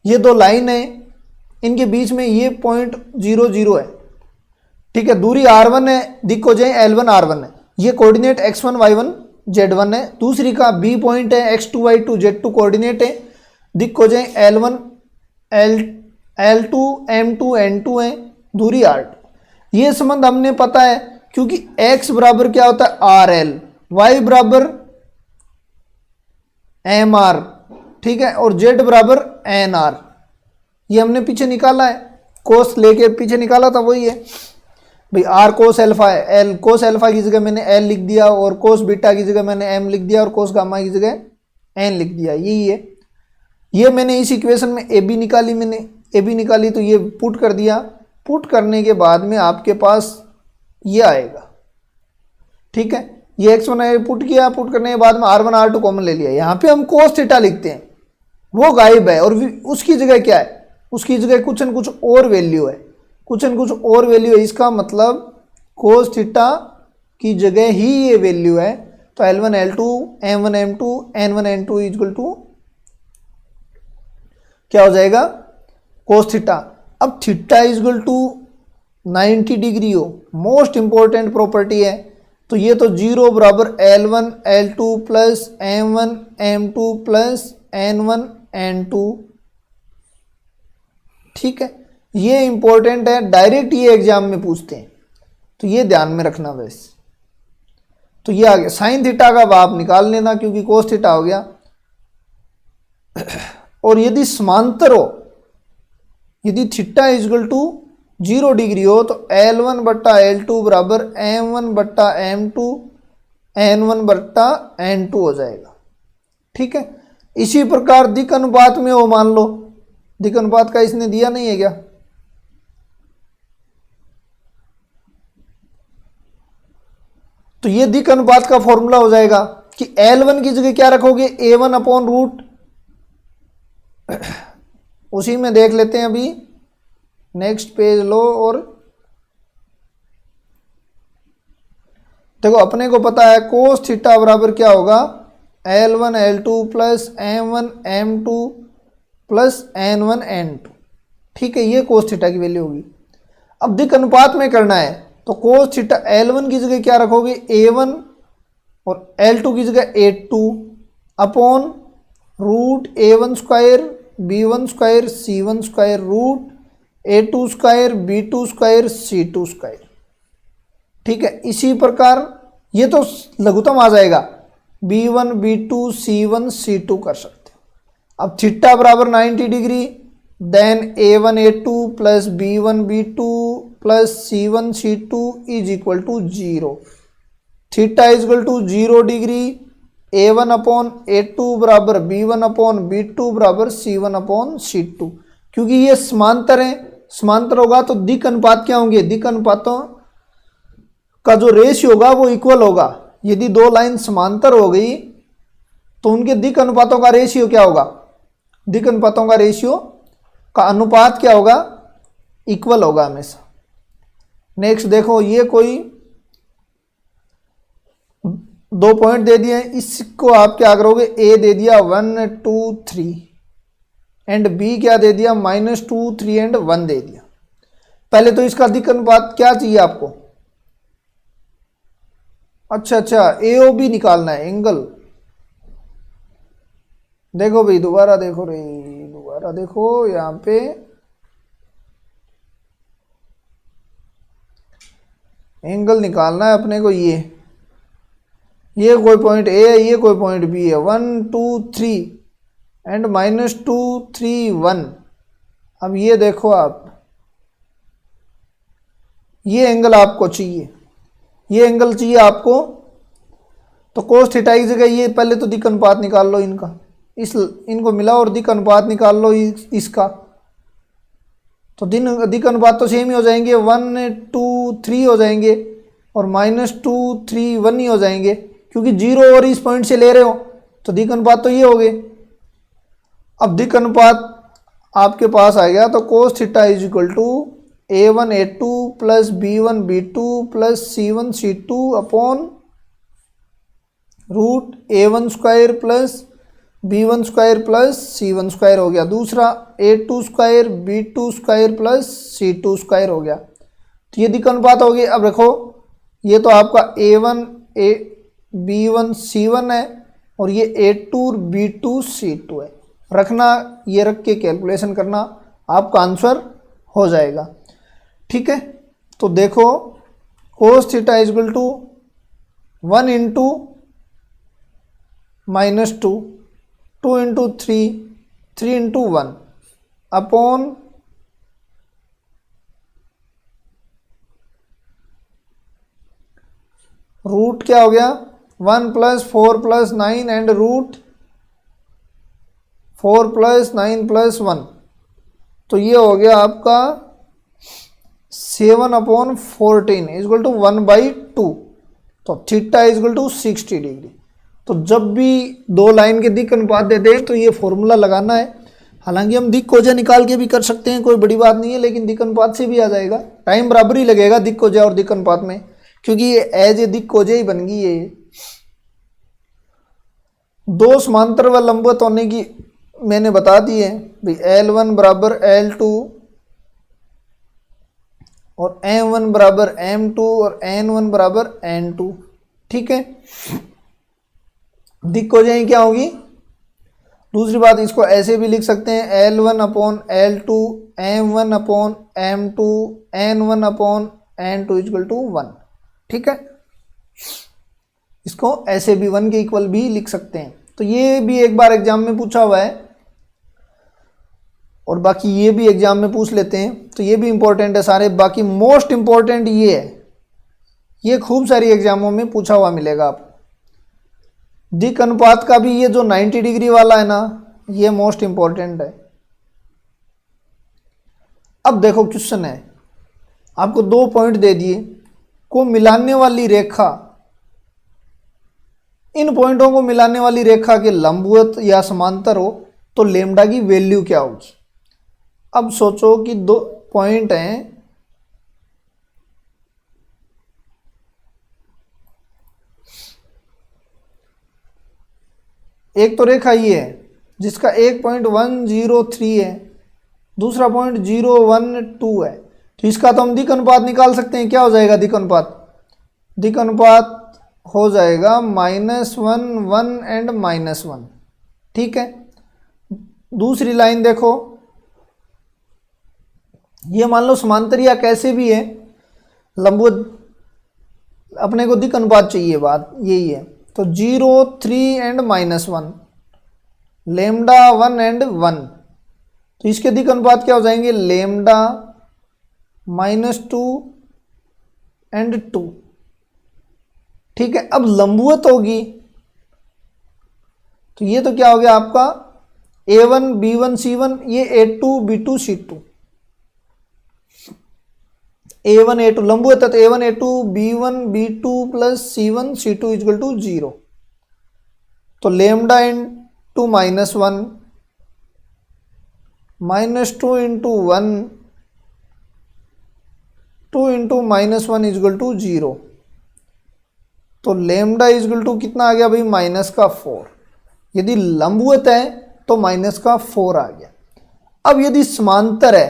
ये दो लाइन है, इनके बीच में ये पॉइंट 0 0 है, ठीक है। दूरी R1 है, दिक् को जाए L1 R1 है, ये कोऑर्डिनेट x1 y1 z1 है। दूसरी का B पॉइंट है x2 y2 z2 कोऑर्डिनेट है, दिक् को जाए L1 L2 M2 N2 है, दूरी R2। ये संबंध हमने पता है क्योंकि x बराबर क्या होता है RL, y बराबर MR, ठीक है, और z बराबर NR। ये हमने पीछे निकाला है, कोस लेके पीछे निकाला था, वही है भाई। R कोस एल्फा है, L कोस एल्फा की जगह मैंने L लिख दिया और कोस बीटा की जगह मैंने M लिख दिया और कोस गामा की जगह N लिख दिया, यही है। ये मैंने इस इक्वेशन में AB निकाली, मैंने AB निकाली तो ये पुट कर दिया। पुट करने के बाद में आपके पास ये आएगा, ठीक है। ये x1 पुट किया, पुट करने के बाद में R1 R2 कॉमन ले लिया। यहाँ पे हम कोस थीटा लिखते हैं, वो गायब है और उसकी जगह क्या है, उसकी जगह कुछ न कुछ और वैल्यू है, कुछ न कुछ और वैल्यू है। इसका मतलब कोस थीटा की जगह ही ये वैल्यू है। तो L1 L2 M1 M2 N1 N2 equal to क्या हो जाएगा कोस थीटा। अब थीटा इक्वल टू 90 डिग्री हो, मोस्ट इंपॉर्टेंट प्रॉपर्टी है। तो ये तो 0 बराबर L1 L2 plus M1 M2 plus N1 N2, ठीक है। ये इंपॉर्टेंट है, डायरेक्ट ये एग्जाम में पूछते हैं, तो ये ध्यान में रखना बस। तो ये आ गया साइन थीटा का आप निकाल लेना क्योंकि कोस थीटा हो गया। और यदि समांतर हो, यदि थीटा इक्वल टू 0 डिग्री हो तो L1 बट्टा L2 बराबर M1 बट्टा M2 N1 बट्टा N2 हो जाएगा, ठीक है। इसी प्रकार दिक् अनुपात में हो, मान लो दिक् अनुपात का इसने दिया नहीं है क्या, तो ये दिक् अनुपात का फॉर्मूला हो जाएगा कि L1 की जगह क्या रखोगे A1 अपॉन रूट, उसी में देख लेते हैं अभी, नेक्स्ट पेज लो और देखो अपने को पता है कोस थीटा बराबर क्या होगा L1 L2 plus M1 M2 plus N1 N2, ठीक है। ये कोस थीटा की वैल्यू होगी। अब दिक् अनुपात में करना है तो कोस थीटा L1 की जगह क्या रखोगे A1 और L2 की जगह A2 upon root A1 square B1 square C1 square root A2 square B2 square C2 square, ठीक है। इसी प्रकार ये तो लघुत्तम आ जाएगा, B1 B2 C1 C2 कर सकते हो। अब थीटा बराबर 90 degree, then A1 A2 plus B1 B2 plus C1 C2 is equal to 0। Theta is equal to 0 degree, A1 upon A2 बराबर B1 अपॉन B2 बराबर C1 अपॉन C2। क्योंकि ये समांतर है, समांतर होगा तो दिक् अनुपात क्या होंगे, दिक् अनुपातों का जो रेशियो होगा वो इक्वल होगा। यदि दो लाइन समांतर हो गई तो उनके दिक् अनुपातों का रेशियो क्या होगा, दिक् अनुपातों का रेशियो का अनुपात क्या होगा, इक्वल होगा हमेशा। नेक्स्ट देखो, ये कोई दो पॉइंट दे दिए, इसको आप क्या करोगे, ए दे दिया 1 2 3 एंड बी क्या दे दिया -2 3 एंड 1 दे दिया। पहले तो इसका दिक् अनुपात क्या चाहिए आपको, अच्छा AOB निकालना है, एंगल। देखो भाई दोबारा देखो रे, दोबारा देखो यहाँ पे एंगल निकालना है अपने को। ये कोई पॉइंट ए है, ये कोई पॉइंट बी है, 1 2 3 एंड -2 3 1। अब ये देखो आप, ये एंगल आपको चाहिए, ये एंगल चाहिए आपको, तो कोस थीटा की जगह ये पहले तो दिक् अनुपात निकाल लो इनका, इनको मिला और दिक् अनुपात निकाल लो इसका, तो दिक् अनुपात तो सेम ही हो जाएंगे, 1 2 3 हो जाएंगे और -2 3 1 ही हो जाएंगे, क्योंकि 0 और इस पॉइंट से ले रहे हो तो दिक् अनुपात तो ये हो गए। अब दिक् अनुपात आपके पास आ गया, तो cos theta is equal to A1 A2 plus B1 B2 plus C1 C2 upon root A1 square plus B1 square plus C1 square हो गया। दूसरा A2 square B2 square plus C2 square हो गया। तो ये दिक् अनुपात हो गए। अब रखो, ये तो आपका A1 B1 C1 है और ये A2 B2 C2 है। रखना, ये रख के कैलकुलेशन करना, आपका आंसर हो जाएगा। ठीक है, तो देखो cos theta is equal to 1 into -2 2 into 3 3 into 1 upon root क्या हो गया 1 plus 4 plus 9 and root 4 plus 9 plus 1, तो ये हो गया आपका 7 अपॉन 14 इजक्वल टू 1/2। तो थीटा इजक्वल टू 60 डिग्री। तो जब भी दो लाइन के दिक् अनुपात देते हैं तो ये फॉर्मूला लगाना है। हालांकि हम दिक् कोजा निकाल के भी कर सकते हैं, कोई बड़ी बात नहीं है, लेकिन दिक् अनुपात से भी आ जाएगा। टाइम बराबर ही लगेगा दिक् कोजा और दिक् अनुपात में, क्योंकि ये एज ए दिक् कोजा ही बन गई है। दो समांतर व लंबवत होने की मैंने बता दी है भाई, L1 बराबर L2 और M1 बराबर M2 और N1 बराबर N2। ठीक है, दिक् कोजाएं क्या होगी। दूसरी बात, इसको ऐसे भी लिख सकते हैं L1 upon L2 M1 upon M2 N1 upon N2 equal to 1। ठीक है, इसको ऐसे भी 1 के इक्वल भी लिख सकते हैं। तो ये भी एक बार एग्जाम में पूछा हुआ है और बाकी ये भी एग्जाम में पूछ लेते हैं, तो ये भी इंपॉर्टेंट है सारे। बाकी मोस्ट इंपॉर्टेंट ये है, ये खूब सारी एग्जामों में पूछा हुआ मिलेगा आपको। दिक् अनुपात का भी ये जो 90 डिग्री वाला है ना, ये मोस्ट इंपॉर्टेंट है। अब देखो क्वेश्चन है, आपको दो पॉइंट दे दिए, को मिलाने वाली रेखा, इन पॉइंटों को मिलाने वाली रेखा के लंबवत या समांतर हो तो लेम्डा की वैल्यू क्या होगी। अब सोचो कि दो पॉइंट हैं, एक तो रेखा ये है जिसका एक पॉइंट 103 है, दूसरा पॉइंट 012 है। तो इसका तो हम दिक् अनुपात निकाल सकते हैं। क्या हो जाएगा दिक् अनुपात, दिक् अनुपात हो जाएगा -1 1 एंड -1। ठीक है, दूसरी लाइन देखो, ये मान लो समांतर या कैसे भी है, लंबवत, अपने को दिक् अनुपात चाहिए, बात यही है। तो 0 3 एंड -1, लेमडा 1 एंड 1, तो इसके अधिक अनुपात क्या हो जाएंगे, लेमडा -2 एंड 2। ठीक है, अब लंबवत होगी तो ये तो क्या हो गया आपका A1 B1 C1, ये A2 B2 C2, A1 A2 लंबवत है तो A1 A2 B1 B2 plus C1 C2 equal to 0। तो lambda into -1 -2 into 1 2 into -1 equal to 0। तो लेमडा इक्वल टू कितना आ गया भाई, -4। यदि लंबवत है तो -4 आ गया। अब यदि समांतर है,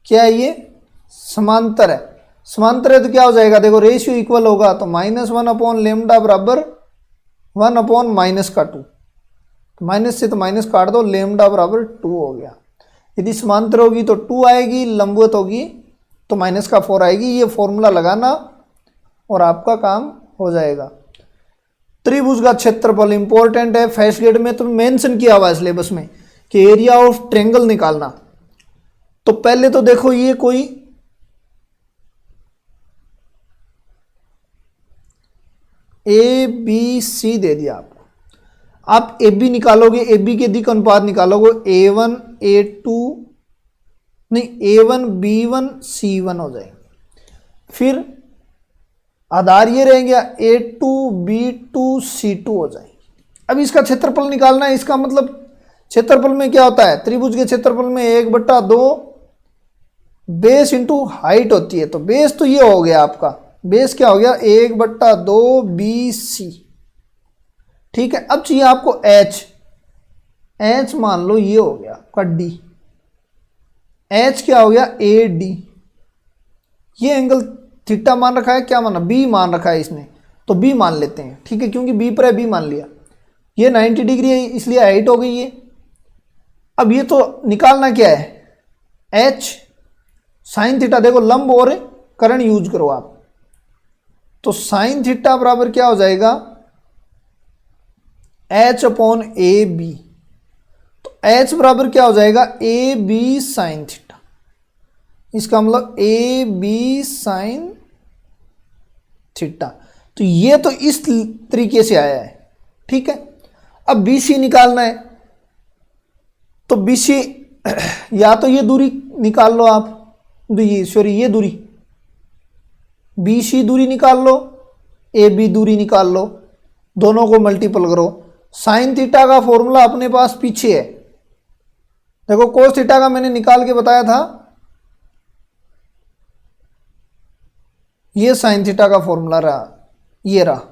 क्या है ये, समांतर है, समांतर है तो क्या हो जाएगा, देखो रेशियो इक्वल होगा तो -1 अपॉन लेमडा बराबर 1 अपॉन -2, माइनस से तो माइनस काट दो, लेमडा बराबर 2 हो गया। यदि समांतर होगी तो 2 आएगी, लंबवत होगी तो -4 आएगी। ये फॉर्मूला लगाना और आपका काम हो जाएगा। त्रिभुज का क्षेत्रफल इंपॉर्टेंट है, फर्स्ट ग्रेड में तो मेंशन किया हुआ है सिलेबस में कि एरिया ऑफ ट्रायंगल निकालना। तो पहले तो देखो ये कोई ए बी सी दे दिया आपको, आप ए बी निकालोगे, ए बी के दिक अनुपात निकालोगे, A1 A2 नहीं A1 B1 C1 हो जाएंगे। फिर आधार ये रहेंगे A2 B2 C2 हो जाएंगे। अब इसका क्षेत्रफल निकालना है, इसका मतलब क्षेत्रफल में क्या होता है, त्रिभुज के क्षेत्रफल में 1/2 बेस इंटू हाइट होती है। तो बेस तो ये हो गया आपका, बेस क्या हो गया 1/2 BC। ठीक है, अब चाहिए आपको H मान लो ये हो गया आपका D, H क्या हो गया AD। ये एंगल थीटा मान रखा है, क्या माना B मान रखा है इसने, तो B मान लेते हैं। ठीक है, क्योंकि B पर है B मान लिया। ये 90 डिग्री है इसलिए हाइट हो गई ये। अब ये तो निकालना क्या है H साइन थीटा, देखो लंब और करण यूज करो आप, तो साइन थीटा बराबर क्या हो जाएगा H अपॉन ए बी। तो H बराबर क्या हो जाएगा ए बी साइन थीटा, इसका मतलब ए बी साइन थीटा। तो ये तो इस तरीके से आया है। ठीक है, अब BC निकालना है, तो BC या तो ये दूरी निकाल लो आप, ये दूरी BC दूरी निकाल लो, AB दूरी निकाल लो, दोनों को मल्टीपल करो। साइन थीटा का फॉर्मूला अपने पास पीछे है, देखो कोस थीटा का मैंने निकाल के बताया था, ये साइन थीटा का फॉर्मूला रहा, ये रहा,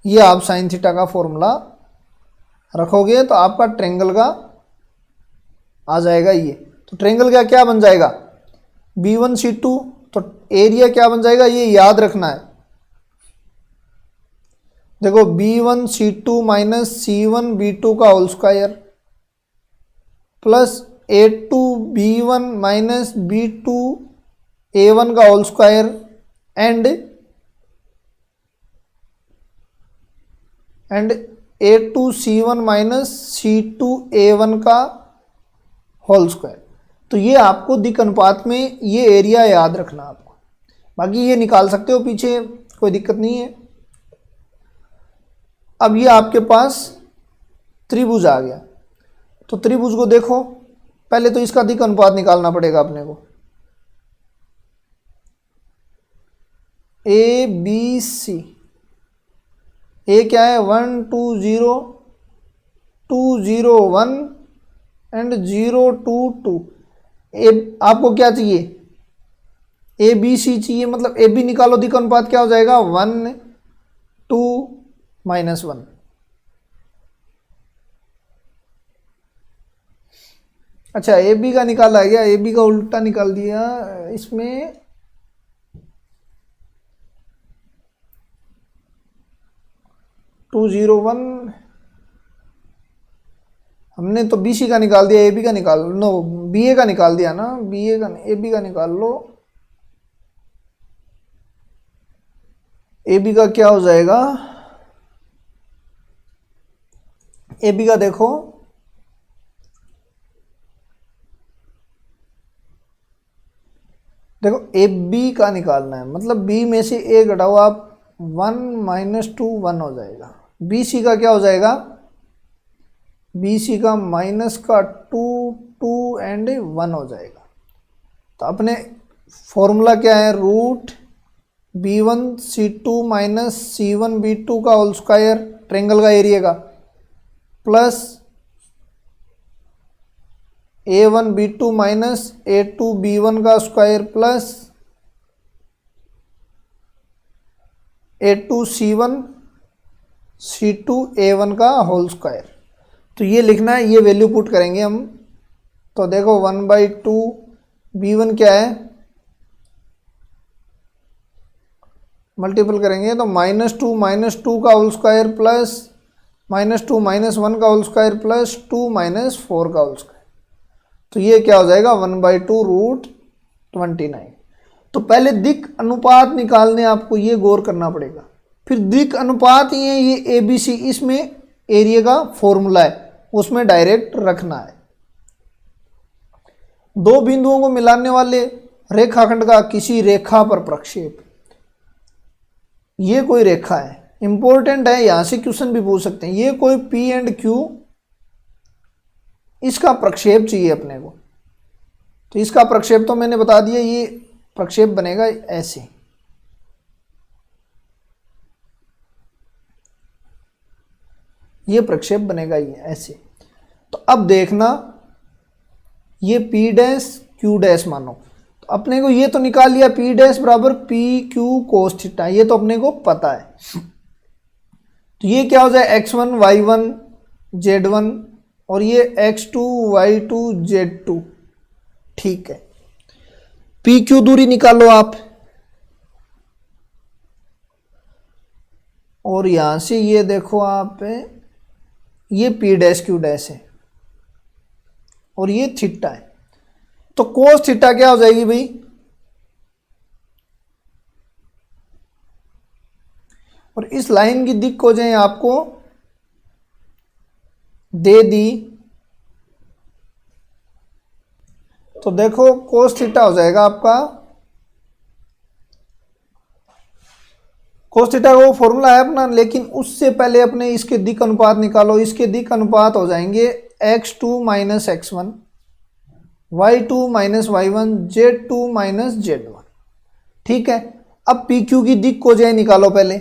ये आप साइन थीटा का फॉर्मूला रखोगे तो आपका ट्रायंगल का आ जाएगा ये। तो ट्रायंगल का क्या बन जाएगा B1 C2, तो एरिया क्या बन जाएगा ये याद रखना है। देखो B1 C2 minus C1 B2 का whole square plus A2 B1 minus B2 A1 का whole square and A2 C1 minus C2 A1 का होल स्क्वायर। तो ये आपको दिक अनुपात में ये एरिया याद रखना आपको, बाकी ये निकाल सकते हो पीछे, कोई दिक्कत नहीं है। अब ये आपके पास त्रिभुज आ गया, तो त्रिभुज को देखो, पहले तो इसका दिक अनुपात निकालना पड़ेगा अपने को। ए बी सी, ए क्या है 1 2 0 2 0 1 एंड 0 2 2। ए आपको क्या चाहिए ए बी सी चाहिए, मतलब ए बी निकालो, दिक अनुपात क्या हो जाएगा 1 2 -1। अच्छा ए बी का निकाला गया, ए बी का उल्टा निकाल दिया इसमें, टू 0 1 हमने तो BC का निकाल दिया, AB का निकाल नो BA का निकाल दिया ना, BA का AB का निकाल लो, ए बी का क्या हो जाएगा, ए बी का देखो ए बी का निकालना है, मतलब बी में से ए घटाओ आप, 1 - 2 1 हो जाएगा। बी सी का क्या हो जाएगा, बी सी का माइनस का 2 2 एंड 1 हो जाएगा। तो अपने फॉर्मूला क्या है, root B1 C2 minus C1 B2 का होल स्क्वायर ट्रेंगल का एरिया का, plus A1 B2 minus A2 B1 का square plus A2 C1 A1 का होल स्क्वायर। तो ये लिखना है, ये वैल्यू पुट करेंगे हम। तो देखो 1/2 B1 क्या है, मल्टीपल करेंगे तो -2 का होल स्क्वायर प्लस -2 -1 का होल स्क्वायर प्लस 2 - 4 का होल स्क्वायर। तो ये क्या हो जाएगा 1/2 √29। तो पहले दिक् अनुपात निकालने आपको ये गौर करना पड़ेगा। फिर दिक् अनुपात ही है ये ABC, इसमें एरिया का फॉर्मूला है, उसमें डायरेक्ट रखना है। दो बिंदुओं को मिलाने वाले रेखाखंड का किसी रेखा पर प्रक्षेप, ये कोई रेखा है, इंपॉर्टेंट है, यहां से क्वेश्चन भी पूछ सकते हैं। ये कोई P एंड Q, इसका प्रक्षेप चाहिए अपने को। तो इसका प्रक्षेप तो मैंने बता दिया, ये प्रक्षेप बनेगा ऐसे, ये प्रक्षेप बनेगा ये ऐसे। तो अब देखना, ये P डैश Q डैश मानो, तो अपने को ये तो निकाल लिया P डैश बराबर PQ cos थीटा, ये तो अपने को पता है। तो ये क्या हो जाए x1 y1 z1 और ये x2 y2 z2, ठीक है। PQ दूरी निकालो आप, और यहां से ये देखो आप, ये P डैश Q डैश है और ये थीटा है। तो कोस थीटा क्या हो जाएगी भाई, और इस लाइन की दिक् को जो है आपको दे दी, तो देखो कोस थीटा हो जाएगा आपका, कोस थीटा का वो फॉर्मूला है अपना, लेकिन उससे पहले अपने इसके दिक् अनुपात निकालो। इसके दिक् अनुपात हो जाएंगे x2 - x1 y2 - y1 z2 - z1, ठीक है। अब PQ की दिक् को जो है निकालो, पहले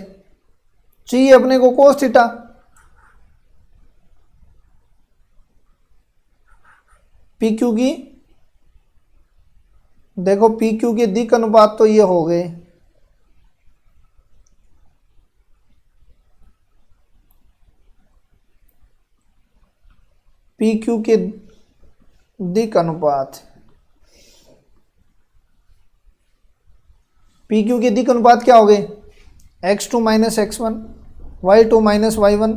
चाहिए अपने को कोस थीटा। PQ की देखो, PQ के दिक् अनुपात तो ये हो गए, PQ के दिक् अनुपात, PQ के दिक् अनुपात क्या हो गए, x2 - x1 y2 - y1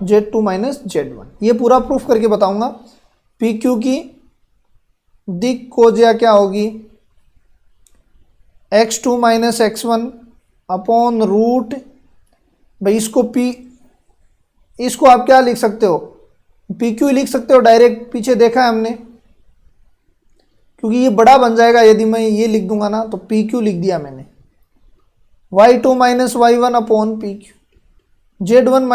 z2 - z1। ये पूरा प्रूफ करके बताऊंगा। PQ की दिक् कोज्या क्या होगी, x2 - x1 अपॉन रूट, भाई इसको आप क्या लिख सकते हो, PQ लिख सकते हो डायरेक्ट, पीछे देखा है हमने, क्योंकि ये बड़ा बन जाएगा यदि मैं ये लिख दूंगा ना, तो PQ लिख दिया मैंने, y2 - y1 upon PQ, z1 -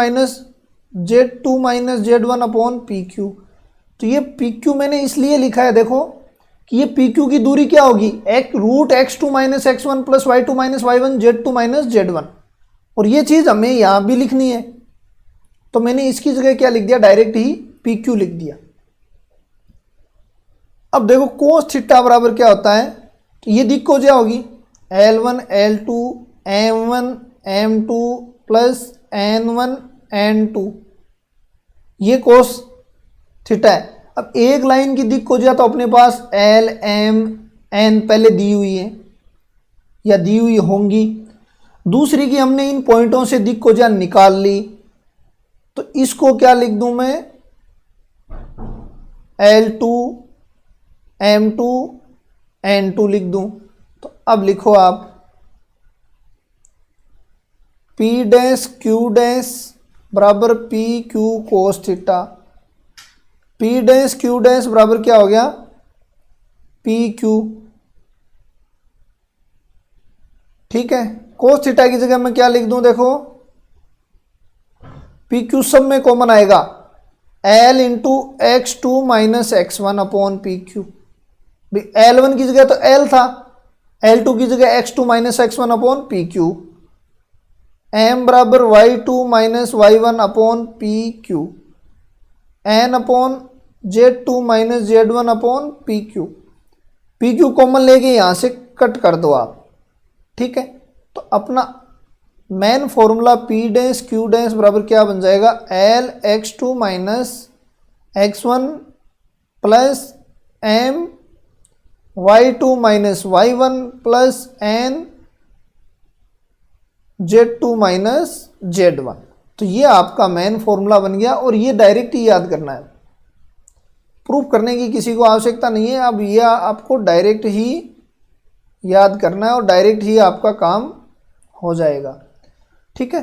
z2 - z1 upon PQ। तो ये PQ मैंने इसलिए लिखा है, देखो कि ये PQ की दूरी क्या होगी, √x2 - x1 plus y2 - y1 z2 - z1, और ये चीज़ हमें यहाँ भी लिखनी है। तो मैंने इसकी जगह क्या लिख दिया, डायरेक्ट ही PQ लिख दिया। अब देखो कोस थीटा बराबर क्या होता है, तो ये दिक् को क्या होगी L1 L2 M1 M2 plus N1 N2, ये कोस थीटा है। अब एक लाइन की दिक् को जो तो अपने पास L M N पहले दी हुई है या दी हुई होंगी, दूसरी की हमने इन पॉइंटों से दिक् को जो निकाल ली, तो इसको क्या लिख दूं मैं, L2 M2 N2 लिख दूं। तो अब लिखो आप पी डैश क्यू डैश बराबर P Q cos theta. P dash Q dash बराबर क्या हो गया, पी क्यू। ठीक है, कोस थीटा की जगह मैं क्या लिख दूं, देखो पी क्यू सब में कॉमन आएगा, L into X two minus x one upon P Q. L one की जगह तो एल था, एल टू की जगह X two minus x one upon P Q. M बराबर Y two minus Y one upon P Q. N upon Z two minus Z one upon P Q. P Q common लेके यहां से cut कर दो आप। ठीक है, तो अपना main formula p dash Q dash बराबर क्या बन जाएगा, l x two minus x one plus m Y two minus Y one plus n Z two minus Z one. तो ये आपका मेन फॉर्मूला बन गया और ये डायरेक्ट ही याद करना है, प्रूफ करने की किसी को आवश्यकता नहीं है। अब ये आपको डायरेक्ट ही याद करना है और डायरेक्ट ही आपका काम हो जाएगा। ठीक है,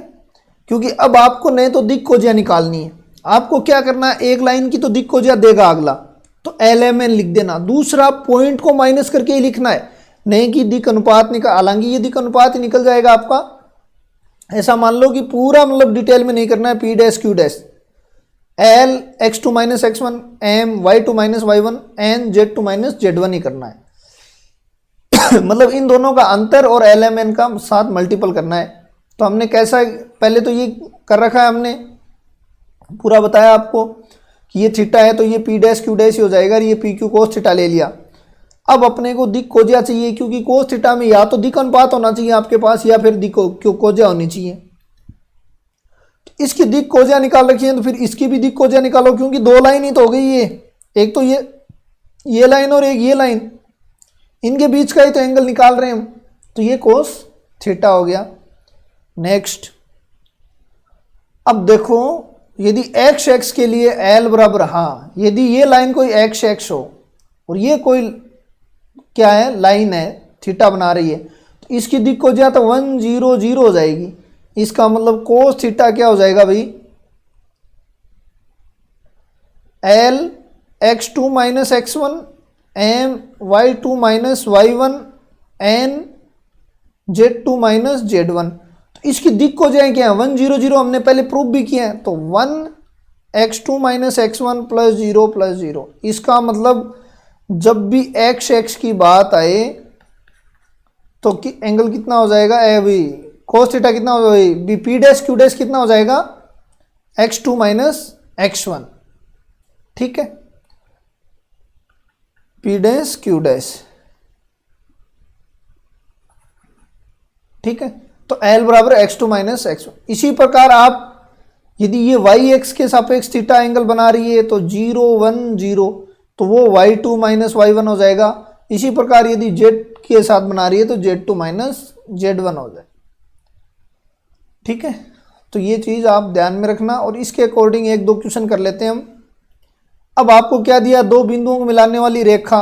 क्योंकि अब आपको नहीं तो दिक् खोजियां निकालनी है। आपको क्या करना है, एक लाइन की तो दिक् खोजियां देगा अगला, तो एल एम एन लिख देना। दूसरा पॉइंट को माइनस करके ही लिखना है, नहीं कि दिक् अनुपात निकल, हालांकि ये दिक् अनुपात ही निकल जाएगा आपका। ऐसा मान लो कि पूरा मतलब डिटेल में नहीं करना है। P dash Q dash L x two minus x one M Y two minus Y one N Z two minus Z one ही करना है। मतलब इन दोनों का अंतर और एल एम एन का साथ मल्टीपल करना है। तो हमने कैसा, पहले तो ये कर रखा है, हमने पूरा बताया आपको कि ये थीटा है तो ये पी डैश क्यू डैश ही हो जाएगा, ये पी क्यू कोस थीटा ले लिया। अब अपने को दिक् खोजिया चाहिए, क्योंकि कोस थीटा में या तो दिक् अनुपात होना चाहिए आपके पास या फिर दिक् खोजिया होनी चाहिए। इसकी दिक् खोजिया निकाल रखी है तो फिर इसकी भी दिक् खोजिया निकालो, क्योंकि दो लाइन ही तो हो गई ये, एक तो ये लाइन और एक ये लाइन, इनके बीच का ही तो एंगल निकाल रहे हैं हम। तो ये कोस थीटा हो गया। नेक्स्ट, अब देखो यदि एक्स एक्स के लिए एल बराबर, हाँ यदि ये लाइन कोई एक्स एक्स हो और ये कोई क्या है लाइन है थीटा बना रही है, तो इसकी दिक् खोजिया तो 1 0 0 हो जाएगी। इसका मतलब कोस थीटा क्या हो जाएगा भाई, l x two minus x one M Y two minus Y one N Z two minus Z one. तो इसकी दिक् खोजिया क्या है, 1 0 0 हमने पहले प्रूफ भी किया है। तो 1 x two minus x one plus zero plus zero. इसका मतलब जब भी एक्स एक्स की बात आए तो एंगल कितना हो जाएगा, ए भाई कोस थीटा कितना हो जाएगा, पी डैश क्यू डैश कितना हो जाएगा, x two minus x one. ठीक है, पी डैश क्यू डैश। ठीक है, तो एल बराबर x two minus x one. इसी प्रकार आप यदि ये वाई एक्स के सापेक्ष थीटा एंगल बना रही है तो 0 1 0, तो वो y two minus Y one हो जाएगा। इसी प्रकार यदि जेड के साथ बना रही है तो z two minus Z one हो जाए। ठीक है, तो ये चीज़ आप ध्यान में रखना और इसके अकॉर्डिंग एक दो क्वेश्चन कर लेते हैं हम। अब आपको क्या दिया, दो बिंदुओं को मिलाने वाली रेखा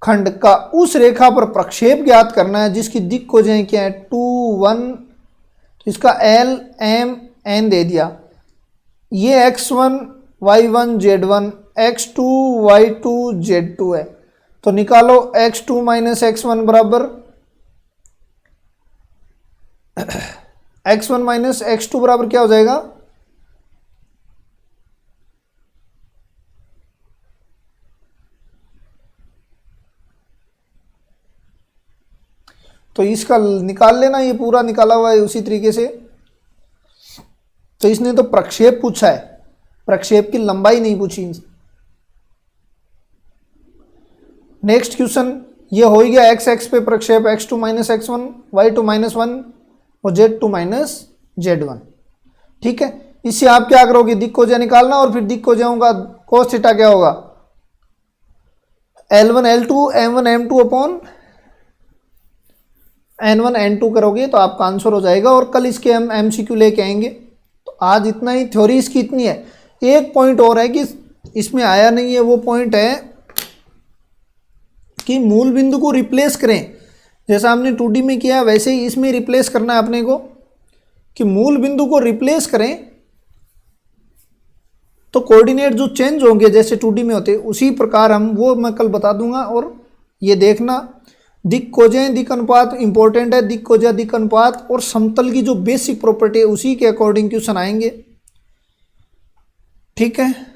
खंड का उस रेखा पर प्रक्षेप ज्ञात करना है जिसकी दिक् खोजें क्या है, 2 1। तो इसका एल एम एन दे दिया, ये x1 y1 z1 x2 y2 z2 है। तो निकालो x2 माइनस x1 बराबर x1 माइनस x2 बराबर क्या हो जाएगा, तो इसका निकाल लेना, ये पूरा निकाला हुआ है उसी तरीके से। तो इसने तो प्रक्षेप पूछा है, प्रक्षेप की लंबाई नहीं पूछी। नेक्स्ट क्वेश्चन ये हो ही गया, एक्स एक्स पे प्रक्षेप x2 minus x1 y2 minus 1 और z2 माइनस z1। ठीक है, इससे आप क्या करोगे, दिक् खोजिया निकालना और फिर दिक् खोजिया होगा कोस थीटा क्या होगा, L1 L2 M1 M2 upon N1 N2 करोगे तो आपका आंसर हो जाएगा। और कल इसके हम MCQ लेके आएंगे। तो आज इतना ही, थ्योरी इसकी इतनी है। एक पॉइंट और है कि इसमें आया नहीं है, वो पॉइंट है कि मूल बिंदु को रिप्लेस करें। जैसा हमने 2D में किया वैसे ही इसमें रिप्लेस करना है अपने को। कि मूल बिंदु को रिप्लेस करें तो कोऑर्डिनेट जो चेंज होंगे जैसे 2D में होते उसी प्रकार हम वो मैं कल बता दूंगा। और ये देखना दिक् कोजें दिक् अनुपात इंपॉर्टेंट है, दिक् कोजा दिक् अनुपात और समतल की जो बेसिक प्रॉपर्टी है उसी के अकॉर्डिंग क्वेश्चन आएंगे। ठीक है।